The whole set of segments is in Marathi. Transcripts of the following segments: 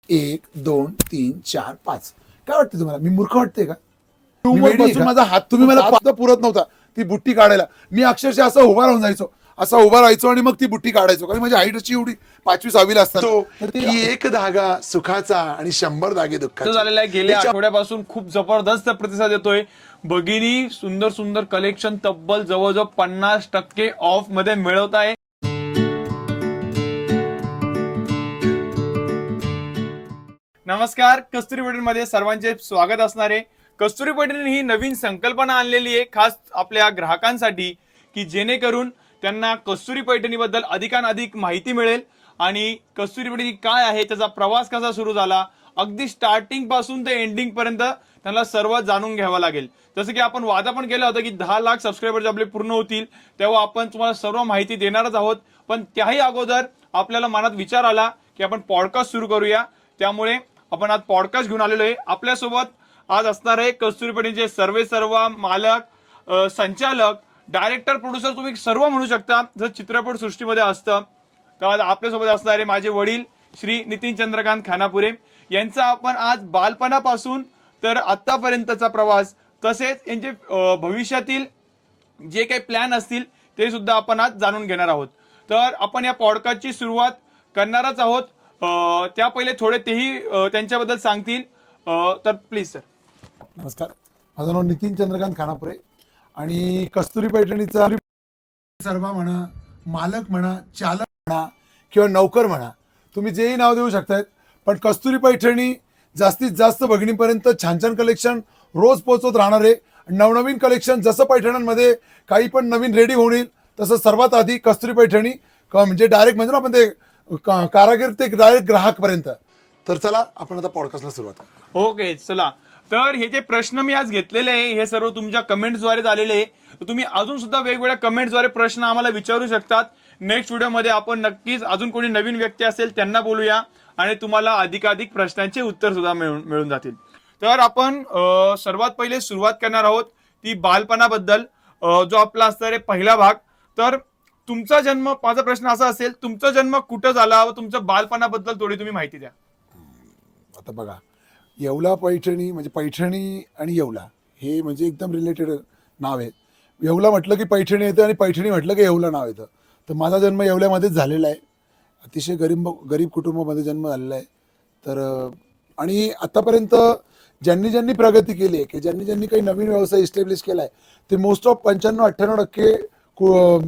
1 2 3 4 5. काय वाटतं तुम्हाला? मी मूर्ख वाटते का? मी वेडी आहे बसून का? माझा हात तुम्ही मला हात पुरत नव्हता ती बुट्टी काढायला. मी अक्षरशः असं उभा राहून जायचो, असा उभा राहायचो आणि मग ती बुट्टी काढायचो. कारण माझी हाईट अशी एवढी 5वी-6वीला असताना. तर ते की एक धागा सुखाचा आणि 100 धागे दुःखाचे. झालेला आहे. गेल्या आठवड्यापासून खूप जबरदस्त प्रतिसाद येतोय. भगिनी सुंदर सुंदर कलेक्शन तब्बल जवळजवळ 50% ऑफ मध्ये मिळवत आहे. नमस्कार, कस्तुरी पैठणीमध्ये सर्वांचे स्वागत असणार आहे. कस्तुरी पैठणी ही नवीन संकल्पना आणलेली आहे खास आपल्या ग्राहकांसाठी, की जेणेकरून त्यांना कस्तुरी पैठणीबद्दल अधिकाधिक माहिती मिळेल आणि कस्तुरी पैठणी काय आहे, त्याचा प्रवास कसा सुरू झाला, अगदी स्टार्टिंग पासून ते एंडिंग पर्यंत त्यांना सर्व जाणून घ्यावं लागेल. जसं की आपण वादा पण केला होता की 10 लाख सबस्क्रायबर आपले पूर्ण होतील तेव्हा आपण तुम्हाला सर्व माहिती देणारच आहोत. पण त्याही अगोदर आपल्याला मनात विचार आला की आपण पॉडकास्ट सुरू करूया. त्यामुळे आपण आज पॉडकास्ट घेऊन आलेलो आहे. आपल्यासोबत आज असणार आहे कस्तुरी पैठणीचे सर्व मालक, संचालक, डायरेक्टर, प्रोड्युसर, तुम्ही सर्व म्हणू शकता जर चित्रपट सृष्टीमध्ये असतं. तर आपल्यासोबत असणार आहे माझे वडील श्री नितीन चंद्रकांत खानापुरे यांचा आपण आज बालपणापासून तर आतापर्यंतचा प्रवास, तसेच यांचे भविष्यातील जे काही प्लॅन असतील ते सुद्धा आपण आज जाणून घेणार आहोत. तर आपण या पॉडकास्टची सुरुवात करणारच आहोत. त्या पहिले थोडे तेही त्यांच्याबद्दल सांगतील. तर प्लीज सर. नमस्कार, माझं नाव नितीन चंद्रकांत खानापुरे आणि कस्तुरी पैठणीचा सर्व म्हणा, मालक म्हणा, चालक म्हणा किंवा नौकर म्हणा, तुम्ही जेही नाव देऊ शकतायत. पण कस्तुरी पैठणी जास्तीत जास्त भगिनीपर्यंत छान छान कलेक्शन रोज पोहोचवत राहणार आहे. नवनवीन कलेक्शन जसं पैठणांमध्ये काही पण नवीन रेडी होईल तसं सर्वात आधी कस्तुरी पैठणी म्हणजे डायरेक्ट म्हणजे ना आपण ते कारागीर ते डायरेक्ट ग्राहकपर्यंत. तर चला आपण आता पॉडकास्टला सुरुवात करू. ओके, चला. तर हे जे प्रश्न मी आज घेतलेले आहे हे सर्व तुमच्या कमेंट्सद्वारे झालेले आहे. तुम्ही अजून सुद्धा वेगवेगळ्या कमेंट्सद्वारे प्रश्न आम्हाला विचारू शकतात. नेक्स्ट व्हिडिओमध्ये आपण नक्कीच अजून कोणी नवीन व्यक्ती असेल त्यांना बोलूया आणि तुम्हाला अधिकाधिक प्रश्नांचे उत्तर सुद्धा मिळून जातील. तर आपण सर्वात पहिले सुरुवात करणार आहोत ती बालपणाबद्दल, जो आपला असणार आहे पहिला भाग. तर तुमचा जन्म, माझा प्रश्न असा असेल, तुमचा जन्म कुठं झाला व तुमच्या बालपणाबद्दल थोडी तुम्ही माहिती द्या. आता बघा, येवला पैठणी म्हणजे पैठणी आणि येवला हे म्हणजे एकदम रिलेटेड नाव आहे. येवला म्हटलं की पैठणी येतं आणि पैठणी म्हटलं की येवला नाव येतं. तर माझा जन्म येवल्यामध्येच झालेला आहे. अतिशय गरीब कुटुंबामध्ये जन्म झालेला आहे. तर आणि आतापर्यंत ज्यांनी ज्यांनी प्रगती केली आहे की ज्यांनी काही नवीन व्यवसाय इस्टॅब्लिश केला आहे ते मोस्ट ऑफ 95-98%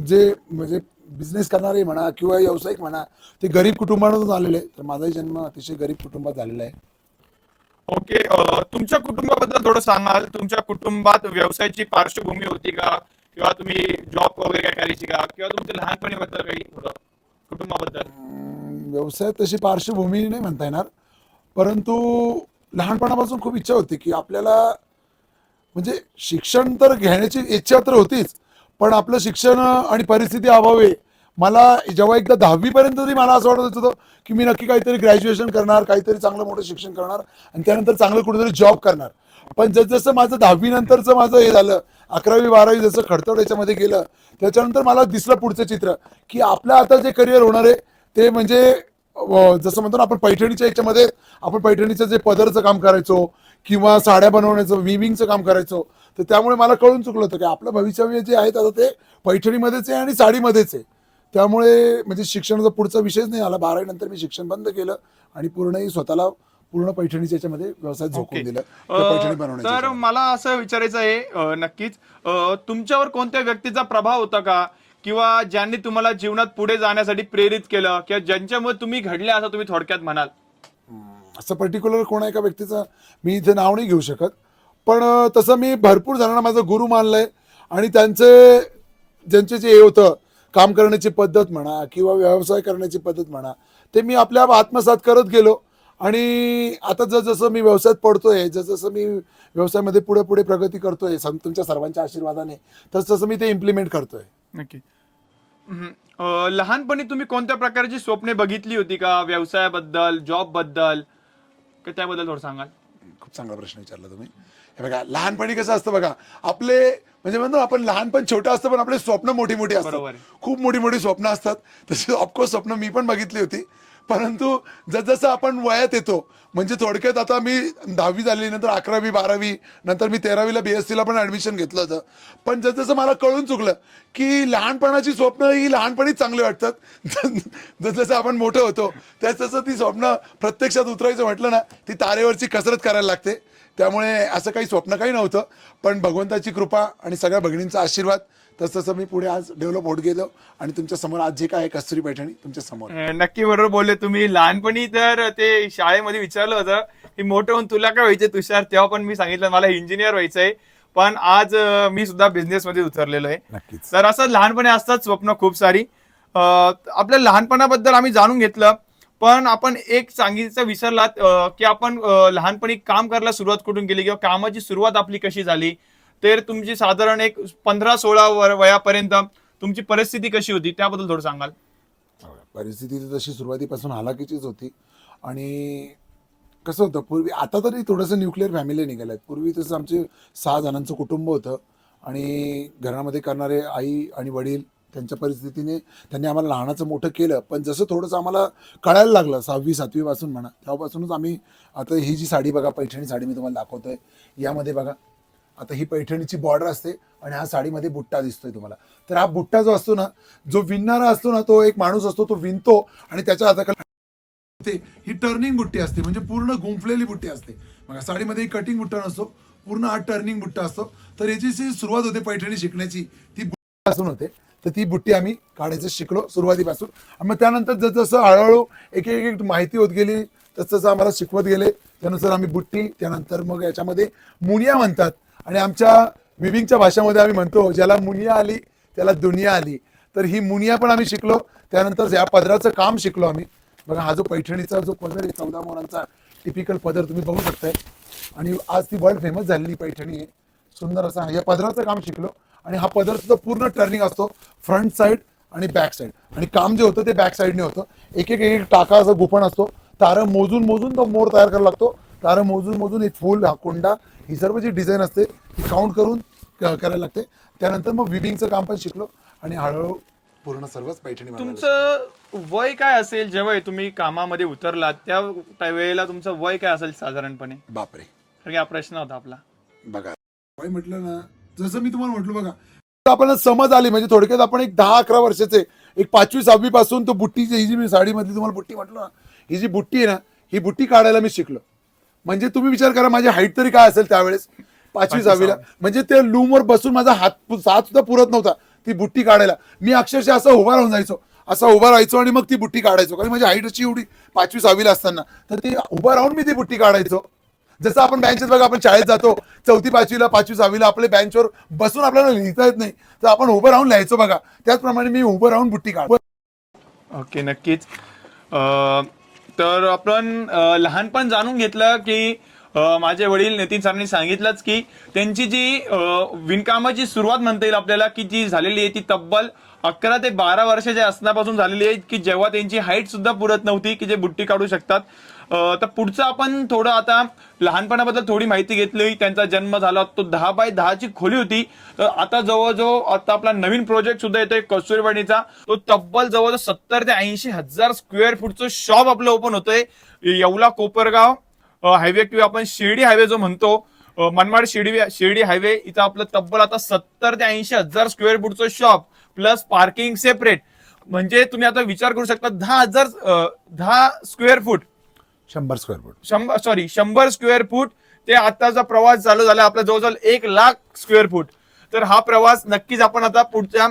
जे म्हणजे बिझनेस करणारे म्हणा किंवा व्यावसायिक म्हणा ते गरीब कुटुंबातून आलेले आहे. तर माझाही जन्म अतिशय गरीब कुटुंबात झालेला आहे. ओके, तुमच्या कुटुंबाबद्दल थोडं सांगाल. तुमच्या कुटुंबात व्यवसायाची पार्श्वभूमी होती का, किंवा तुम्ही जॉब वगैरे काय करायची का, किंवा तुमच्या लहानपणीबद्दल काही थोडं कुटुंबाबद्दल? व्यवसायात तशी पार्श्वभूमी नाही म्हणता येणार, परंतु लहानपणापासून खूप इच्छा होती की आपल्याला म्हणजे शिक्षण तर घेण्याची इच्छा तर होतीच, पण आपलं शिक्षण आणि परिस्थिती अभावी मला जेव्हा एकदा 10वी पर्यंत तरी मला असं वाटत होतं की मी नक्की काहीतरी ग्रॅज्युएशन करणार, काहीतरी चांगलं मोठं शिक्षण करणार आणि त्यानंतर चांगलं कुठेतरी जॉब करणार. पण जसं माझं 10वी नंतरचं माझं हे झालं, 11वी-12वी जसं खडतड याच्यामध्ये गेलं, त्याच्यानंतर मला दिसलं पुढचं चित्र की आपलं आता जे करिअर होणार आहे ते म्हणजे जसं म्हणतो ना आपण पैठणीच्या याच्यामध्ये आपण पैठणीचं जे पदरचं काम करायचो किंवा साड्या बनवण्याचं विविंगचं काम करायचो. तर त्यामुळे मला कळून चुकलं होतं की आपलं भविष्य जे आहे आता ते पैठणीमध्येच आहे आणि साडीमध्येच आहे. त्यामुळे म्हणजे शिक्षणाचा पुढचा विषयच नाही आला. 12वी नंतर मी शिक्षण बंद केलं आणि स्वतःला पूर्ण पैठणीच्या याच्यामध्ये व्यवसाय झोकून दिलं, पैठणी बनवण्याचं. तर मला असं विचारायचं आहे, नक्कीच तुमच्यावर कोणत्या व्यक्तीचा प्रभाव होता का, किंवा ज्यांनी तुम्हाला जीवनात पुढे जाण्यासाठी प्रेरित केलं, किंवा ज्यांच्यामुळे तुम्ही घडले असं तुम्ही थोडक्यात म्हणाल? असं पर्टिक्युलर कोणा एका व्यक्तीचं मी इथे नाव नाही घेऊ शकत, पण तसं मी भरपूर जणांना माझं गुरु मानलंय आणि ज्यांचे जे हे होतं काम करण्याची पद्धत म्हणा किंवा व्यवसाय करण्याची पद्धत म्हणा ते मी आपल्या आत्मसात करत गेलो. आणि आता जसं मी व्यवसायात पडतोय, जसं मी व्यवसायामध्ये पुढे पुढे प्रगती करतोय तुमच्या सर्वांच्या आशीर्वादाने, तसं मी ते इम्प्लिमेंट करतोय. नक्की. लहानपणी तुम्ही कोणत्या प्रकारची स्वप्ने बघितली होती का, व्यवसायाबद्दल, जॉब बद्दल, त्याबद्दल थोडं सांगाल? खूप चांगला प्रश्न विचारला तुम्ही. हे बघा, लहानपणी कसं असतं बघा, आपले म्हणजे म्हणतो आपण लहानपण छोटं असतं पण आपले स्वप्न मोठी मोठी असतात. खूप मोठी मोठी स्वप्न असतात. तशी ऑफकोर्स स्वप्न मी पण बघितली होती. परंतु जसजसं आपण वयात येतो, म्हणजे थोडक्यात आता मी 10वी झाली, नंतर 11वी 12वी, नंतर मी 13वीला BSc ला पण ऍडमिशन घेतलं होतं. पण जसजसं मला कळून चुकलं की लहानपणाची स्वप्न ही लहानपणीच चांगली वाटतात. जसजसं आपण मोठं होतो तसं ती स्वप्न प्रत्यक्षात उतरायचं म्हटलं ना, ती तारेवरची कसरत करायला लागते. त्यामुळे असं काही स्वप्न काही नव्हतं, पण भगवंताची कृपा आणि सगळ्या भगिनींचा आशीर्वाद, तसं मी पुढे आज डेव्हलप होत गेलो आणि तुमच्या समोर आज जे काय आहे कस्तुरी पैठणी तुमच्या समोर. नक्की बरोबर बोलले तुम्ही. लहानपणी तर ते शाळेमध्ये विचारलं होतं की मोठं होऊन तुला काय व्हायचंय तुषार, तेव्हा पण मी सांगितलं मला इंजिनियर व्हायचंय. पण आज मी सुद्धा बिझनेस मध्ये उतरलेलो आहे. नक्कीच. तर असं लहानपणी असतात स्वप्न खूप सारी. आपल्या लहानपणाबद्दल आम्ही जाणून घेतलं, पण आपण एक सांगितलं विसरलात की आपण लहानपणी काम करायला सुरुवात कुठून केली किंवा कामाची सुरुवात आपली कशी झाली. तर तुमची साधारण एक 15-16 वयापर्यंत तुमची परिस्थिती कशी होती त्याबद्दल थोडं सांगाल. परिस्थिती तर तशी सुरुवातीपासून हालाकीचीच होती. आणि कसं होतं पूर्वी, आता तरी थोडंसं न्यूक्लिअर फॅमिली निघाल्यात. पूर्वी तसं आमचे 6 जणांचं कुटुंब होतं आणि घरामध्ये करणारे आई आणि वडील, त्यांच्या परिस्थितीने त्यांनी आम्हाला लहानाचं मोठं केलं. पण जसं थोडंसं आम्हाला कळायला लागलं 6वी-7वी पासून म्हणा, तेव्हापासूनच आम्ही, आता ही जी साडी बघा, पैठणी साडी मी तुम्हाला दाखवतोय, यामध्ये बघा आता ही पैठणीची बॉर्डर असते आणि हा साडीमध्ये बुट्टा दिसतोय तुम्हाला. तर हा बुट्टा जो असतो ना, जो विणणारा असतो ना, तो एक माणूस असतो, तो विणतो आणि त्याच्या हाताखाली ही टर्निंग बुट्टी असते, म्हणजे पूर्ण गुंफलेली बुट्टी असते. बघा साडीमध्ये कटिंग बुट्टा नसतो, पूर्ण हा टर्निंग बुट्टा असतो. तर याची जी सुरुवात होते पैठणी शिकण्याची ती बुट्टीपासून होते. तर ती बुट्टी आम्ही काढायचं शिकलो सुरुवातीपासून. आणि मग त्यानंतर जसं हळूहळू एक एक माहिती होत गेली तसं आम्हाला शिकवत गेले. त्यानुसार आम्ही बुट्टी, त्यानंतर मग याच्यामध्ये मुनिया म्हणतात आणि आमच्या विविंगच्या भाषेमध्ये आम्ही म्हणतो ज्याला मुनिया आली त्याला दुनिया आली. तर ही मुनिया पण आम्ही शिकलो. त्यानंतर या पदराचं काम शिकलो आम्ही. बघा हा जो पैठणीचा जो पदर आहे, 14 मोरांचा टिपिकल पदर तुम्ही बघू शकताय. आणि आज ती वर्ल्ड फेमस झालेली पैठणी आहे. सुंदर असा या पदराचं काम शिकलो. आणि हा पदर सुद्धा पूर्ण टर्निंग असतो, फ्रंट साईड आणि बॅक साईड. आणि काम जे होतं ते बॅक साईडने होतं. एक एक टाका असा गुफण असतो, तारं मोजून मोजून तो मोर तयार करायला लागतो. तारं मोजून मोजून एक फुल, हा कोंडा, ही सर्व जी डिझाईन असते ती काउंट करून करायला लागते. त्यानंतर मग विविंगचं काम पण शिकलो आणि हळूहळू पूर्ण सर्वच पैठणी. तुमचं वय काय असेल जेव्हा तुम्ही कामामध्ये उतरलात, त्या वेळेला तुमचं वय काय असेल साधारणपणे? बापरे, कारण की हा प्रश्न होता आपला. बघा वय म्हटलं ना, जसं मी तुम्हाला म्हटलं बघा, आपण समज आली म्हणजे थोडक्यात आपण एक 10-11 वर्षाचे, एक 5वी-6वी पासून तो बुट्टीची ही जी मी साडीमधली तुम्हाला बुट्टी म्हटलं ना, ही जी बुट्टी आहे ना, ही बुट्टी काढायला मी शिकलो. म्हणजे तुम्ही विचार करा माझी हाईट तरी काय असेल त्यावेळेस 5वी-6वीला. म्हणजे ते लूमवर बसून माझा हात सुद्धा पुरत नव्हता ती बुट्टी काढायला. मी अक्षरशः असं उभा राहून जायचो, असा उभा राहायचो आणि मग ती बुट्टी काढायचो. कारण माझी हाईट अशी एवढी 5वी-6वीला असताना, तर ती उभा राहून मी ती बुट्टी काढायचो. जसं आपण बेंचेस बघा, आपण शाळेत जातो 4थी-5वीला 5वी-6वीला आपले बेंचवर बसून आपल्याला लिहिता येत नाही, तर आपण उभं राहून लिहायचो बघा, त्याचप्रमाणे मी उभं राहून बुट्टी काढ. ओके, नक्कीच. तर आपण लहानपण जाणून घेतलं की माझे वडील नितीन सरांनी सांगितलंच की त्यांची जी विणकामाची सुरुवात म्हणता येईल आपल्याला की जी झालेली आहे ती तब्बल 11 ते 12 वर्षाच्या असण्यापासून झालेली आहे, की जेव्हा त्यांची हाईट सुद्धा पुरत नव्हती की जे बुट्टी काढू शकतात. तर पुढचं आपण थोडं आता लहानपणाबद्दल थोडी माहिती घेतली. त्यांचा जन्म झाला तो 10x10ची खोली होती. तर आता जवळजवळ आता आपला नवीन प्रोजेक्ट सुद्धा येतोय कस्तुरी पैठणीचा. तो तब्बल जवळजवळ 70 ते 80 हजार स्क्वेअर फूटचं शॉप आपलं ओपन होतंय येवला कोपरगाव हायवे किंवा आपण शिर्डी हायवे जो म्हणतो, मनमाड शिर्डी हायवे, इथं आपलं तब्बल आता 70 ते 80 हजार स्क्वेअर फूटचं शॉप प्लस पार्किंग सेपरेट. म्हणजे तुम्ही आता विचार करू शकता 10 square foot 100 square foot 100 square foot ते आताचा प्रवास चालू झाला आपला जवळजवळ 1 लाख स्क्वेअर फूट. तर हा प्रवास नक्कीच आपण आता पुढच्या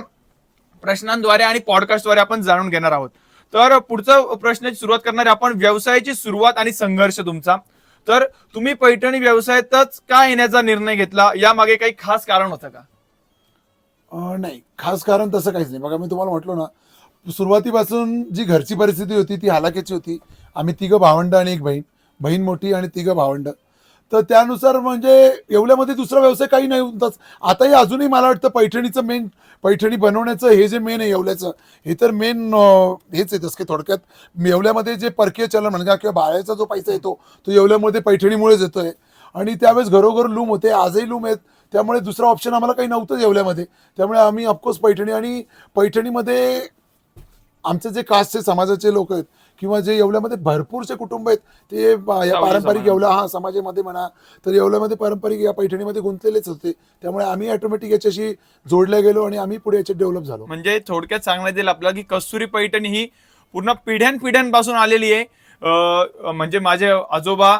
प्रश्नांद्वारे आणि पॉडकास्टद्वारे आपण जाणून घेणार आहोत. तर पुढचा प्रश्नाची सुरुवात करणार आहे आपण, व्यवसायाची सुरुवात आणि संघर्ष तुमचा. तर तुम्ही पैठणी व्यवसायातच का येण्याचा निर्णय घेतला, यामागे काही खास कारण होतं का? नाही, खास कारण तसं काहीच नाही. बघा मी तुम्हाला म्हटलो ना, सुरुवातीपासून जी घरची परिस्थिती होती ती हालाकीची होती. आम्ही 3 भावंड आणि 1 बहीण, बहीण मोठी आणि 3 भावंड. तर त्यानुसार म्हणजे येवल्यामध्ये दुसरा व्यवसाय काही नाही होताच. आताही अजूनही मला वाटतं पैठणीचं मेन, पैठणी बनवण्याचं हे जे मेन आहे येवल्याचं, हे तर मेन हेच आहे. तसं की थोडक्यात येवल्यामध्ये जे परकीय चलन म्हणजे किंवा बाहेरचा जो पैसा येतो तो येवल्यामध्ये पैठणीमुळेच येतोय. आणि त्यावेळेस घरोघर लूम होते, आजही लूम आहेत. त्यामुळे दुसरा ऑप्शन आम्हाला काही नव्हतं येवल्यामध्ये. त्यामुळे आम्ही ऑफकोर्स पैठणी, आणि पैठणीमध्ये आमचे जे कास्टचे समाजाचे लोक आहेत किंवा जे येवल्यामध्ये भरपूरसे कुटुंब आहेत ते या पारंपरिक येवला समाजामध्ये म्हणा तर येवल्यामध्ये पारंपरिक या पैठणीमध्ये गुंतलेलेच होते. त्यामुळे आम्ही ऑटोमॅटिक याच्याशी जोडल्या गेलो आणि आम्ही पुढे याच्यात डेव्हलप झालो. म्हणजे थोडक्यात सांगण्यात येईल आपल्याला की कस्तुरी पैठणी ही पूर्ण पिढ्यानपिढ्यांपासून आलेली आहे. म्हणजे माझे आजोबा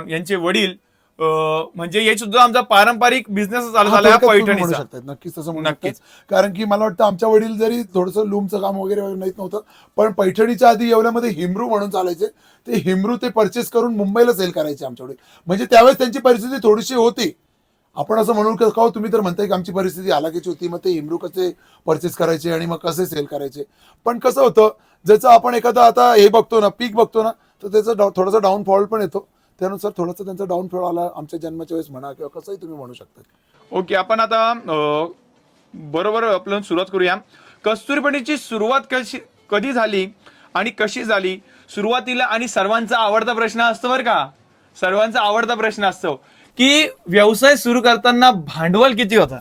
यांचे वडील म्हणजे हे सुद्धा आमचा पारंपरिक बिझनेस चालू झाला थोडक्यात तुम्ही म्हणू पैठणीचा. शकतात, नक्कीच तसं म्हणू नक्कीच. शकतात. कारण की मला वाटतं आमच्या वडील जरी थोडंसं लूमचं काम वगैरे माहित नव्हतं, पण पैठणीच्या आधी येवल्यामध्ये हिमरू म्हणून चालायचे. ते हिमरू ते परचेस करून मुंबईला सेल करायचे आमच्या वडील. म्हणजे त्यावेळेस त्यांची परिस्थिती थोडीशी होती. आपण असं म्हणून का हो, तुम्ही तर म्हणताय की आमची परिस्थिती हालाकीची होती, मग ते हिमरू कसे परचेस करायचे आणि मग कसे सेल करायचे. पण कसं होतं, ज्याचं आपण एखादं आता हे बघतो ना, पीक बघतो ना, तर त्याचा थोडासा डाऊनफॉल पण येतो. त्यानुसार थोडंसं त्यांचा डाऊनफॉल आला आमच्या जन्माच्या वेळेस म्हणा किंवा कसंही तुम्ही म्हणू शकता. ओके, आपण आता बरोबर आपण सुरुवात करूया. कस्तुरीपणीची सुरुवात कधी झाली आणि कशी झाली सुरुवातीला? आणि सर्वांचा आवडता प्रश्न असतो बरं का, सर्वांचा आवडता प्रश्न असतो की व्यवसाय सुरू करताना भांडवल किती होतं?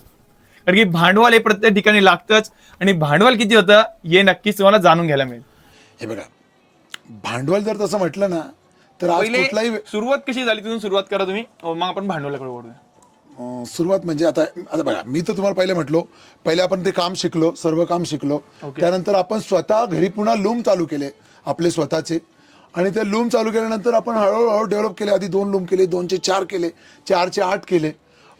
कारण की भांडवल हे प्रत्येक ठिकाणी लागतंच आणि भांडवल किती होतं हे नक्कीच तुम्हाला जाणून घ्यायला मिळेल. हे बघा, भांडवल जर तसं म्हटलं ना तर आज पहिले कुठलाही सुरुवात कशी झाली तिथून सुरुवात करा तुम्ही, मग आपण भांडवलाकडे वळूया. सुरुवात म्हणजे आता आता बघा, मी तर तुम्हाला पहिले म्हटलो, पहिले आपण ते काम शिकलो, सर्व काम शिकलो. त्यानंतर आपण स्वतः घरी पुन्हा लूम चालू केले आपले स्वतःचे. आणि ते लूम चालू केल्यानंतर आपण हळूहळू डेव्हलप केले. आधी 2 लूम केले, 2चे 4 केले, 4चे 8 केले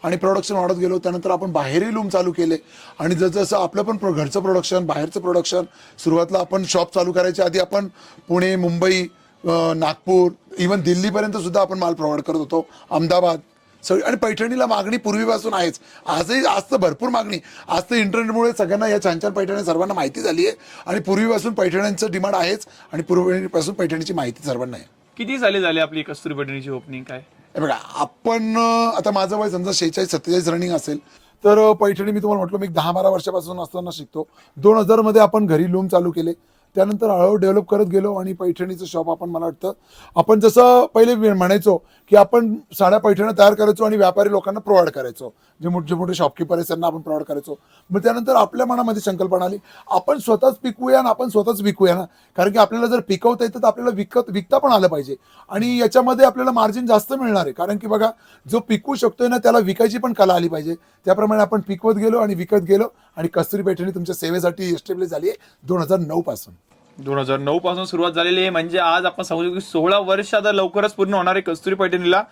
आणि प्रोडक्शन वाढत गेलो. त्यानंतर आपण बाहेरही लूम चालू केले आणि जसं आपलं पण घरचं प्रोडक्शन, बाहेरचं प्रोडक्शन. सुरुवातीला आपण शॉप चालू करायच्या आधी आपण पुणे, मुंबई, नागपूर, इव्हन दिल्लीपर्यंत सुद्धा आपण माल प्रोव्हाइड करत होतो, अहमदाबाद सगळी. आणि पैठणीला मागणी पूर्वीपासून आहेच, आजही. आज तर भरपूर मागणी. आज तर इंटरनेटमुळे सगळ्यांना या छान छान पैठण्या सर्वांना माहिती झाली आहे आणि पूर्वीपासून पैठण्यांचं डिमांड आहेच आणि पूर्वीपासून पैठणीची माहिती सर्वांना आहे. किती झाली आपली कस्तुरी पैठणीची ओपनिंग काय? हे बघा, आपण आता माझं वय समजा 46-47 रनिंग असेल तर पैठणी मी तुम्हाला म्हटलं, मी 10-12 वर्षापासून असताना शिकतो. 2000 मध्ये आपण घरी लूम चालू केले. त्यानंतर हळूहळू डेव्हलप करत गेलो आणि पैठणीचं शॉप आपण, मला वाटतं आपण जसं पहिले म्हणायचो की आपण साड्या पैठण्या तयार करायचो आणि व्यापारी लोकांना प्रोव्हाइड करायचो, जे मोठे मोठे शॉपकीपर आहेत त्यांना आपण प्रोव्हाइड करायचो. मग त्यानंतर आपल्या मनामध्ये संकल्पना आली, आपण स्वतःच पिकवूया आणि आपण स्वतःच विकूया ना. कारण की आपल्याला जर पिकवता येतं तर आपल्याला विकता पण आलं पाहिजे आणि याच्यामध्ये आपल्याला मार्जिन जास्त मिळणार आहे. कारण की बघा, जो पिकवू शकतोय ना त्याला विकायची पण कला आली पाहिजे. त्याप्रमाणे आपण पिकवत गेलो आणि विकत गेलो आणि कस्तुरी पैठणी तुमच्या सेवेसाठी एस्टॅब्लिश झाली आहे 2009 पासून. 2009 पासून सुरुवात झालेली आहे. म्हणजे आज आपण सांगू शकतो की 16 वर्ष आता लवकरच पूर्ण होणार आहे कस्तुरी पैठणीला.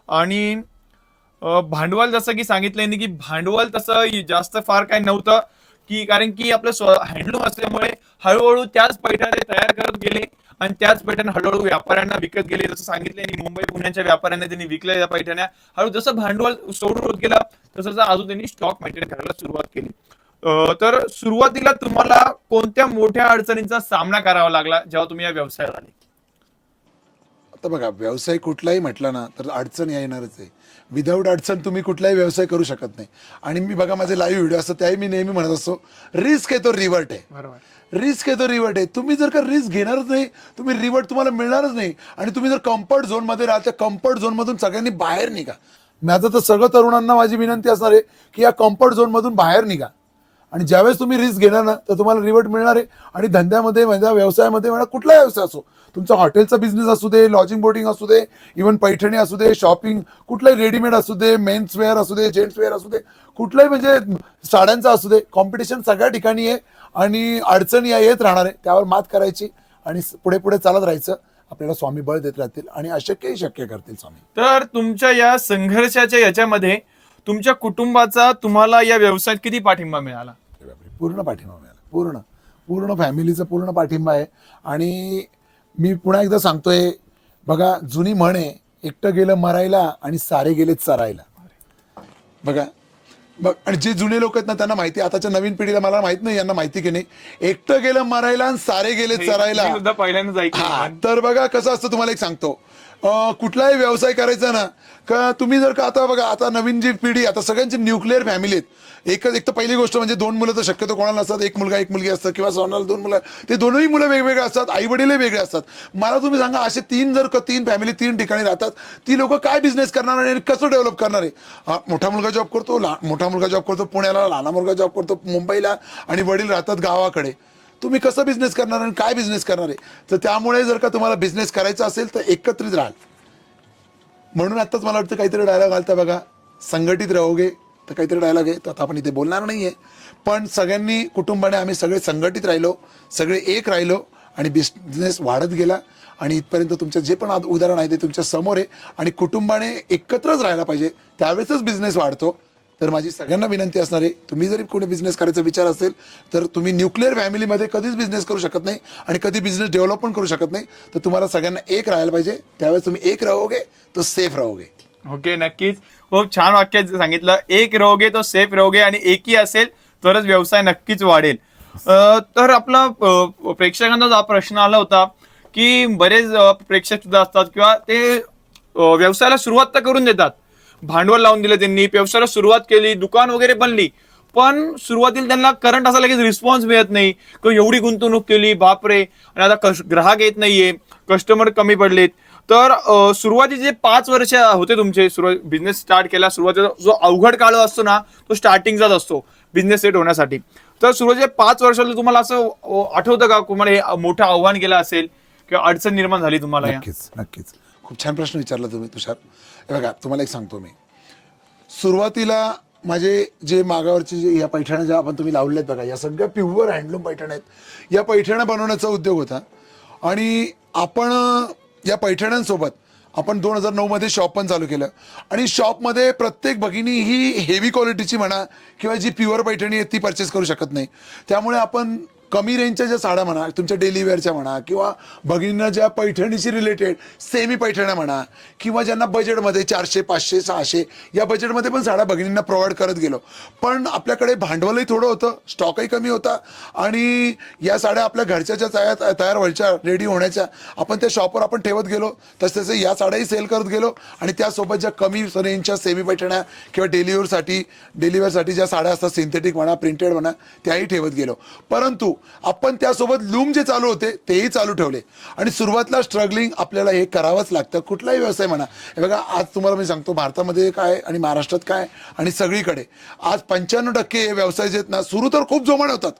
आणि भांडवल जसं की सांगितलंय की भांडवल तसं जास्त फार काही नव्हतं, की कारण की आपलं हँडलूम असल्यामुळे हळूहळू त्याच पैठण्या तयार करत गेले आणि त्याच पैठण्या हळूहळू व्यापाऱ्यांना विकत गेले. जसं सांगितलंय मुंबई पुण्याच्या व्यापाऱ्यांना त्यांनी विकल्या या पैठण्या. हळू जसं भांडवल सोडून होत गेलं तसं अजून त्यांनी स्टॉक मेंटेन करायला सुरुवात केली. तर सुरुवातीला तुम्हाला कोणत्या मोठ्या अडचणींचा सामना करावा लागला जेव्हा तुम्ही या व्यवसायात आले? आता बघा, व्यवसाय कुठलाही म्हटला ना तर अडचण येणारच आहे. विदाऊट अडचण तुम्ही कुठलाही व्यवसाय करू शकत नाही. आणि मी बघा, माझे लाईव्ह व्हिडिओ असतात त्याही मी नेहमी म्हणत असतो, रिस्क आहे तो रिवर्ट आहे. बरोबर, रिस्क आहे तो रिवर्ट आहे. तुम्ही जर का रिस्क घेणारच नाही, तुम्ही रिवर्ट तुम्हाला मिळणारच नाही. आणि तुम्ही जर कम्फर्ट झोन मध्ये राहता, कम्फर्ट झोन मधून सगळ्यांनी बाहेर निघा. माझं तर सगळं तरुणांना माझी विनंती असणार आहे की या कम्फर्ट झोन मधून बाहेर निघा आणि ज्यावेळेस तुम्ही रिस्क घेणार ना तर तुम्हाला रिवर्ट मिळणार आहे. आणि धंद्यामध्ये, माझ्या व्यवसायामध्ये म्हणा, कुठलाही व्यवसाय असो, तुमचा हॉटेलचा बिझनेस असू दे, लॉजिंग बोर्डिंग असू दे, इव्हन पैठणी असू दे, शॉपिंग, कुठलाही रेडीमेड असू दे, मेन्स वेअर असू दे, जेंट्स वेअर असू दे, कुठलाही म्हणजे साड्यांचा असू दे, कॉम्पिटिशन सगळ्या ठिकाणी आहे आणि अडचणी या येत राहणार आहे. त्यावर मात करायची आणि पुढे पुढे चालत राहायचं. आपल्याला स्वामी बळ देत राहतील आणि अशक्यही शक्य करतील स्वामी. तर तुमच्या या संघर्षाच्या याच्यामध्ये तुमच्या कुटुंबाचा तुम्हाला या व्यवसायात किती पाठिंबा मिळाला? पूर्ण पाठिंबा मिळाला. पूर्ण फॅमिलीचा पूर्ण पाठिंबा आहे. आणि मी पुन्हा एकदा सांगतोय, बघा, जुनी म्हण आहे, एकटं गेलं मरायला आणि सारे गेलेत चरायला. बघा बघ, आणि जे जुने लोक आहेत ना त्यांना माहिती, आताच्या नवीन पिढीला मला माहित नाही यांना माहिती की नाही, एकटं गेलं मरायला आणि सारे गेले चरायला. मी सुद्धा पहिल्यांदाच ऐकलं. तर बघा कसं असतं, तुम्हाला एक सांगतो, कुठलाही व्यवसाय करायचा ना का तुम्ही जर का, आता बघा, आता नवीन जी पिढी, आता सगळ्यांची न्यूक्लिअर फॅमिली आहेत. एक तर पहिली गोष्ट म्हणजे 2 मुलं तर शक्यतो कोणाला नसतात, 1 मुलगा 1 मुलगी असतं, किंवा सोनाला 2 मुलं. ते दोनही मुलं वेगवेगळे असतात, आई वडीलही वेगळे असतात. मला तुम्ही सांगा, असे 3 फॅमिली 3 ठिकाणी राहतात, ती लोक काय बिझनेस करणार आणि कसं डेव्हलप करणार आहे? मोठा मुलगा जॉब करतो, मोठा मुलगा जॉब करतो पुण्याला, लहान मुलगा जॉब करतो मुंबईला आणि वडील राहतात गावाकडे. तुम्ही कसं बिझनेस करणार आणि काय बिझनेस करणार आहे. तर त्यामुळे जर का तुम्हाला बिझनेस करायचा असेल तर एकत्रित राहाल. म्हणून आत्ताच मला वाटतं काहीतरी डायलॉग आलता बघा, संघटित रहोगे, तर काहीतरी डायलॉग आहे, तर आता आपण इथे बोलणार नाही आहे. पण सगळ्यांनी कुटुंबाने आम्ही सगळे संघटित राहिलो, सगळे एक राहिलो आणि बिझनेस वाढत गेला. आणि इथपर्यंत तुमचं जे पण उदाहरण आहे ते तुमच्या समोर आहे. आणि कुटुंबाने एकत्रच राहायला पाहिजे, त्यावेळेसच बिझनेस वाढतो. तर माझी सगळ्यांना विनंती असणार आहे, तुम्ही जरी कोणी बिझनेस करायचा विचार असेल तर तुम्ही न्यूक्लिअर फॅमिलीमध्ये कधीच बिझनेस करू शकत नाही आणि कधी बिझनेस डेव्हलप पण करू शकत नाही. तर तुम्हाला सगळ्यांना एक राहायला पाहिजे, त्यावेळेस तुम्ही एक रहोगे तो सेफ रहोगे. ओके, नक्कीच. खूप छान वाक्य सांगितलं. एक रहोगे तो सेफ रहोगे, आणि एकी असेल तरच व्यवसाय नक्कीच वाढेल. तर आपला प्रेक्षकांचा जो प्रश्न आला होता की बरेच प्रेक्षक सुद्धा असतात किंवा ते व्यवसायाला सुरुवात तर करून देतात, भांडवल लावून दिलं त्यांनी, व्यवसायाला सुरुवात केली, दुकान वगैरे बनली, पण सुरुवातीला त्यांना करंट असा लगेच रिस्पॉन्स मिळत नाही किंवा एवढी गुंतवणूक केली, बापरे, आणि आता ग्राहक येत नाहीये, कस्टमर कमी पडलेत. तर सुरुवातीचे 5 वर्ष होते तुमचे, बिझनेस स्टार्ट केला, सुरुवातीचा जो अवघड काळ असतो ना तो स्टार्टिंगचाच असतो बिझनेस सेट होण्यासाठी. तर सुरुवातीच्या 5 वर्षाला तुम्हाला असं आठवतं का तुम्हाला हे मोठं आव्हान गेलं असेल किंवा अडचण निर्माण झाली तुम्हाला? नक्कीच नक्कीच, खूप छान प्रश्न विचारला तुम्ही तुषार. हे बघा, तुम्हाला एक सांगतो मी, सुरुवातीला माझे जे मागावरचे जे या पैठण्या ज्या आपण तुम्ही लावलेत बघा, या सगळ्या प्युअर हँडलूम पैठण्या आहेत. या पैठण्या बनवण्याचा उद्योग होता आणि आपण या पैठण्यांसोबत आपण 2009 मध्ये शॉप पण चालू केलं. आणि शॉपमध्ये प्रत्येक भगिनी ही हेवी क्वालिटीची म्हणा किंवा जी प्युअर पैठणी आहे ती परचेस करू शकत नाही. त्यामुळे आपण कमी रेंजच्या ज्या साड्या म्हणा, तुमच्या डेली वेअरच्या म्हणा, किंवा भगिनींना ज्या पैठणीशी रिलेटेड सेमी पैठण्या म्हणा, किंवा ज्यांना बजेटमध्ये 400, 500, 600 या बजेटमध्ये पण साड्या भगिनींना प्रोव्हाइड करत गेलो. पण आपल्याकडे भांडवलही थोडं होतं, स्टॉकही कमी होता आणि या साड्या आपल्या घरच्या ज्या तयार व्हायच्या, रेडी होण्याच्या, आपण त्या शॉपवर आपण ठेवत गेलो. तसं या साड्याही सेल करत गेलो आणि त्यासोबत ज्या कमी रेंजच्या सेमी पैठण्या किंवा डेली वेअरसाठी ज्या साड्या असतात, सिंथेटिक म्हणा, प्रिंटेड म्हणा, त्याही ठेवत गेलो. परंतु आपण त्यासोबत लूम जे चालू होते तेही चालू ठेवले. आणि सुरुवातीला स्ट्रगलिंग आपल्याला हे करावंच लागतं, कुठलाही व्यवसाय म्हणा. हे बघा, आज तुम्हाला मी सांगतो भारतामध्ये काय आणि महाराष्ट्रात काय आणि सगळीकडे आज 95% व्यवसाय जे आहेत ना, सुरू तर खूप जोमाने होतात,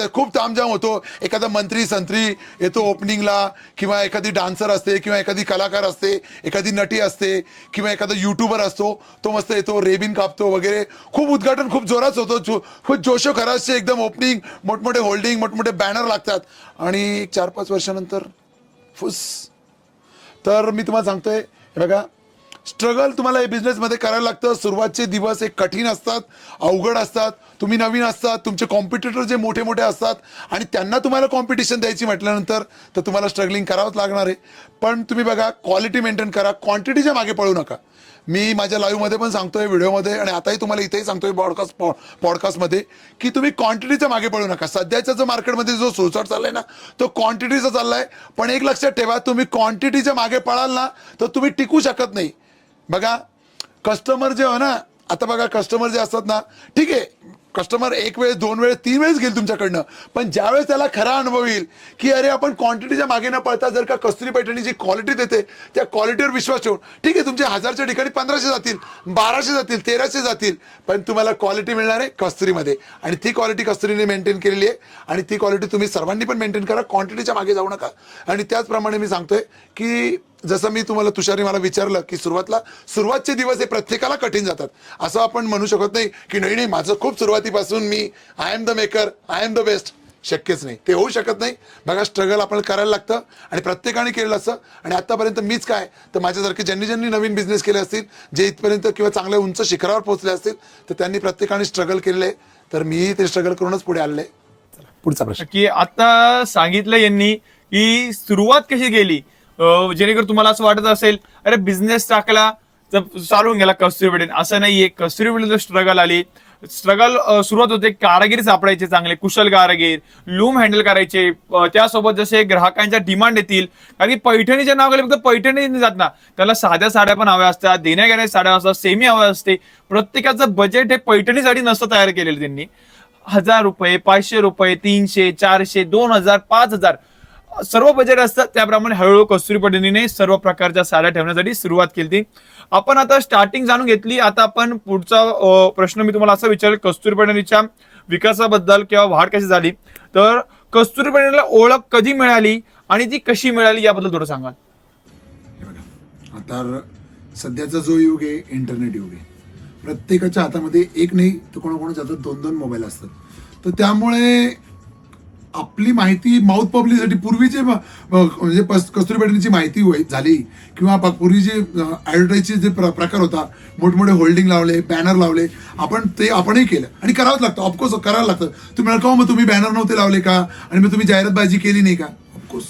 खूप तामझाम होतो. एखादा मंत्री संत्री येतो ओपनिंगला, किंवा एखादी डान्सर असते, किंवा एखादी कलाकार असते, एखादी नटी असते, किंवा एखादा युट्यूबर असतो, तो मस्त येतो, रेबिन कापतो वगैरे, खूप उद्घाटन खूप जोरात होतो, खूप जोशो खरासचे एकदम ओपनिंग, मोठमोठे होल्डिंग, मोठमोठे बॅनर लागतात आणि 4-5 वर्षानंतर फुस. तर मी तुम्हाला सांगतोय, हे बघा, स्ट्रगल तुम्हाला हे बिझनेसमध्ये करायला लागतं. सुरुवातचे दिवस हे कठीण असतात, अवघड असतात, तुम्ही नवीन असतात, तुमचे कॉम्पिटिटर जे मोठे मोठे असतात आणि त्यांना तुम्हाला कॉम्पिटिशन द्यायची म्हटल्यानंतर तर तुम्हाला स्ट्रगलिंग करावंच लागणार आहे. पण तुम्ही बघा, क्वालिटी मेंटेन करा, क्वांटिटीच्या मागे पळू नका. मी माझ्या लाईव्हमध्ये पण सांगतोय, व्हिडिओमध्ये, आणि आताही तुम्हाला इथेही सांगतोय पॉडकास्टमध्ये, की तुम्ही क्वांटिटीच्या मागे पळू नका. सध्याच्या जो मार्केटमध्ये जो सुसाट चाललाय ना, तो क्वांटिटीचा चाललाय. पण एक लक्षात ठेवा, तुम्ही क्वांटिटीच्या मागे पळाल ना तर तुम्ही टिकू शकत नाही. बघा, कस्टमर जे आहे ना, आता बघा, कस्टमर जे असतात ना, ठीक आहे, कस्टमर 1 वेळेस 2 वेळेस 3 वेळेस घेईल तुमच्याकडनं, पण ज्यावेळेस त्याला खरा अनुभव येईल की अरे आपण क्वांटिटीच्या मागे न पळता जर का कस्तुरी पैठणी जी क्वालिटी देते त्या क्वालिटीवर विश्वास ठेवून, ठीक आहे, तुमचे 1000च्या ठिकाणी 1500 जातील, 1200 जातील, 1300 जातील, पण तुम्हाला क्वालिटी मिळणार आहे कस्तुरीमध्ये. आणि ती क्वालिटी कस्तुरीने मेंटेन केलेली आहे आणि ती क्वालिटी तुम्ही सर्वांनी पण मेंटेन करा, क्वांटिटीच्या मागे जाऊ नका. आणि त्याचप्रमाणे मी सांगतोय की जसं मी तुम्हाला, तुषारने मला विचारलं की सुरुवातचे दिवस हे प्रत्येकाला कठीण जातात, असं आपण म्हणू शकत नाही की नाही माझं खूप सुरुवातीपासून मी I am the maker, I am the best. शक्यच नाही, ते होऊ शकत नाही. बघा, स्ट्रगल आपल्याला करायला लागतं आणि प्रत्येकाने केलेलं असतं. आणि आतापर्यंत मीच काय तर माझ्यासारखे ज्यांनी नवीन बिझनेस केले असतील, जे इथपर्यंत किंवा चांगल्या उंच शिखरावर पोहोचले असतील, तर त्यांनी प्रत्येकाने स्ट्रगल केलेलं आहे. तर मीही ते स्ट्रगल करूनच पुढे आलेले. पुढचा प्रश्न, की आता सांगितलं यांनी की सुरुवात कशी केली, जेणेकरून तुम्हाला असं वाटत असेल अरे बिझनेस टाकला तर चालून गेला कस्तुरी पैठणी. असं नाहीये. कस्तुरी पैठणी स्ट्रगल आली, सुरुवात होते, कारागीर सापडायचे चांगले कुशल कारागीर, लूम हँडल करायचे, त्यासोबत जसे ग्राहकांच्या डिमांड येतील, कारण की पैठणीच्या नावाखाली फक्त पैठणी जात ना, त्याला साध्या साड्या पण हव्या असतात, देण्या घेण्याच्या साड्या असतात, सेमी हव्या असते. प्रत्येकाचं बजेट हे पैठणीसाठी नसतं तयार केलेलं त्यांनी. 1000 रुपये, 500 रुपये, 300, 400, 2000, 5000 सर्व बजेट असतात. त्याप्रमाणे हळूहळू कस्तुरी पैठणीने सर्व प्रकारच्या साड्या ठेवण्यासाठी सुरुवात केली. आपण आता स्टार्टिंग जाणून घेतली. आता आपण पुढचा प्रश्न मी तुम्हाला असा विचारेल, कस्तुरी पैठणीच्या विकासाबद्दल किंवा वाढ कशी झाली. तर कस्तुरी पैठणीला ओळख कधी मिळाली आणि ती कशी मिळाली याबद्दल थोडं सांगाल. हे बघा, आता सध्याचा जो युग आहे इंटरनेट युग आहे. प्रत्येकाच्या हातामध्ये एक नाही तर कोणाकोणाच्या हातात 2-2 मोबाईल असतात. तर त्यामुळे आपली माहिती माउथ पब्लिसिटी पूर्वीचे म्हणजे कस्तुरी पैठणीची माहिती झाली किंवा पूर्वी जे ॲडव्हर्टाईजचे जे प्रकार होता, मोठमोठे होल्डिंग लावले, बॅनर लावले, आपणही केलं आणि करावंच लागतं. ऑफकोर्स करावं लागतं. तुम्ही म्हणा मग तुम्ही बॅनर नव्हते लावले का आणि मग तुम्ही जाहिरातबाजी केली नाही का? ऑफकोर्स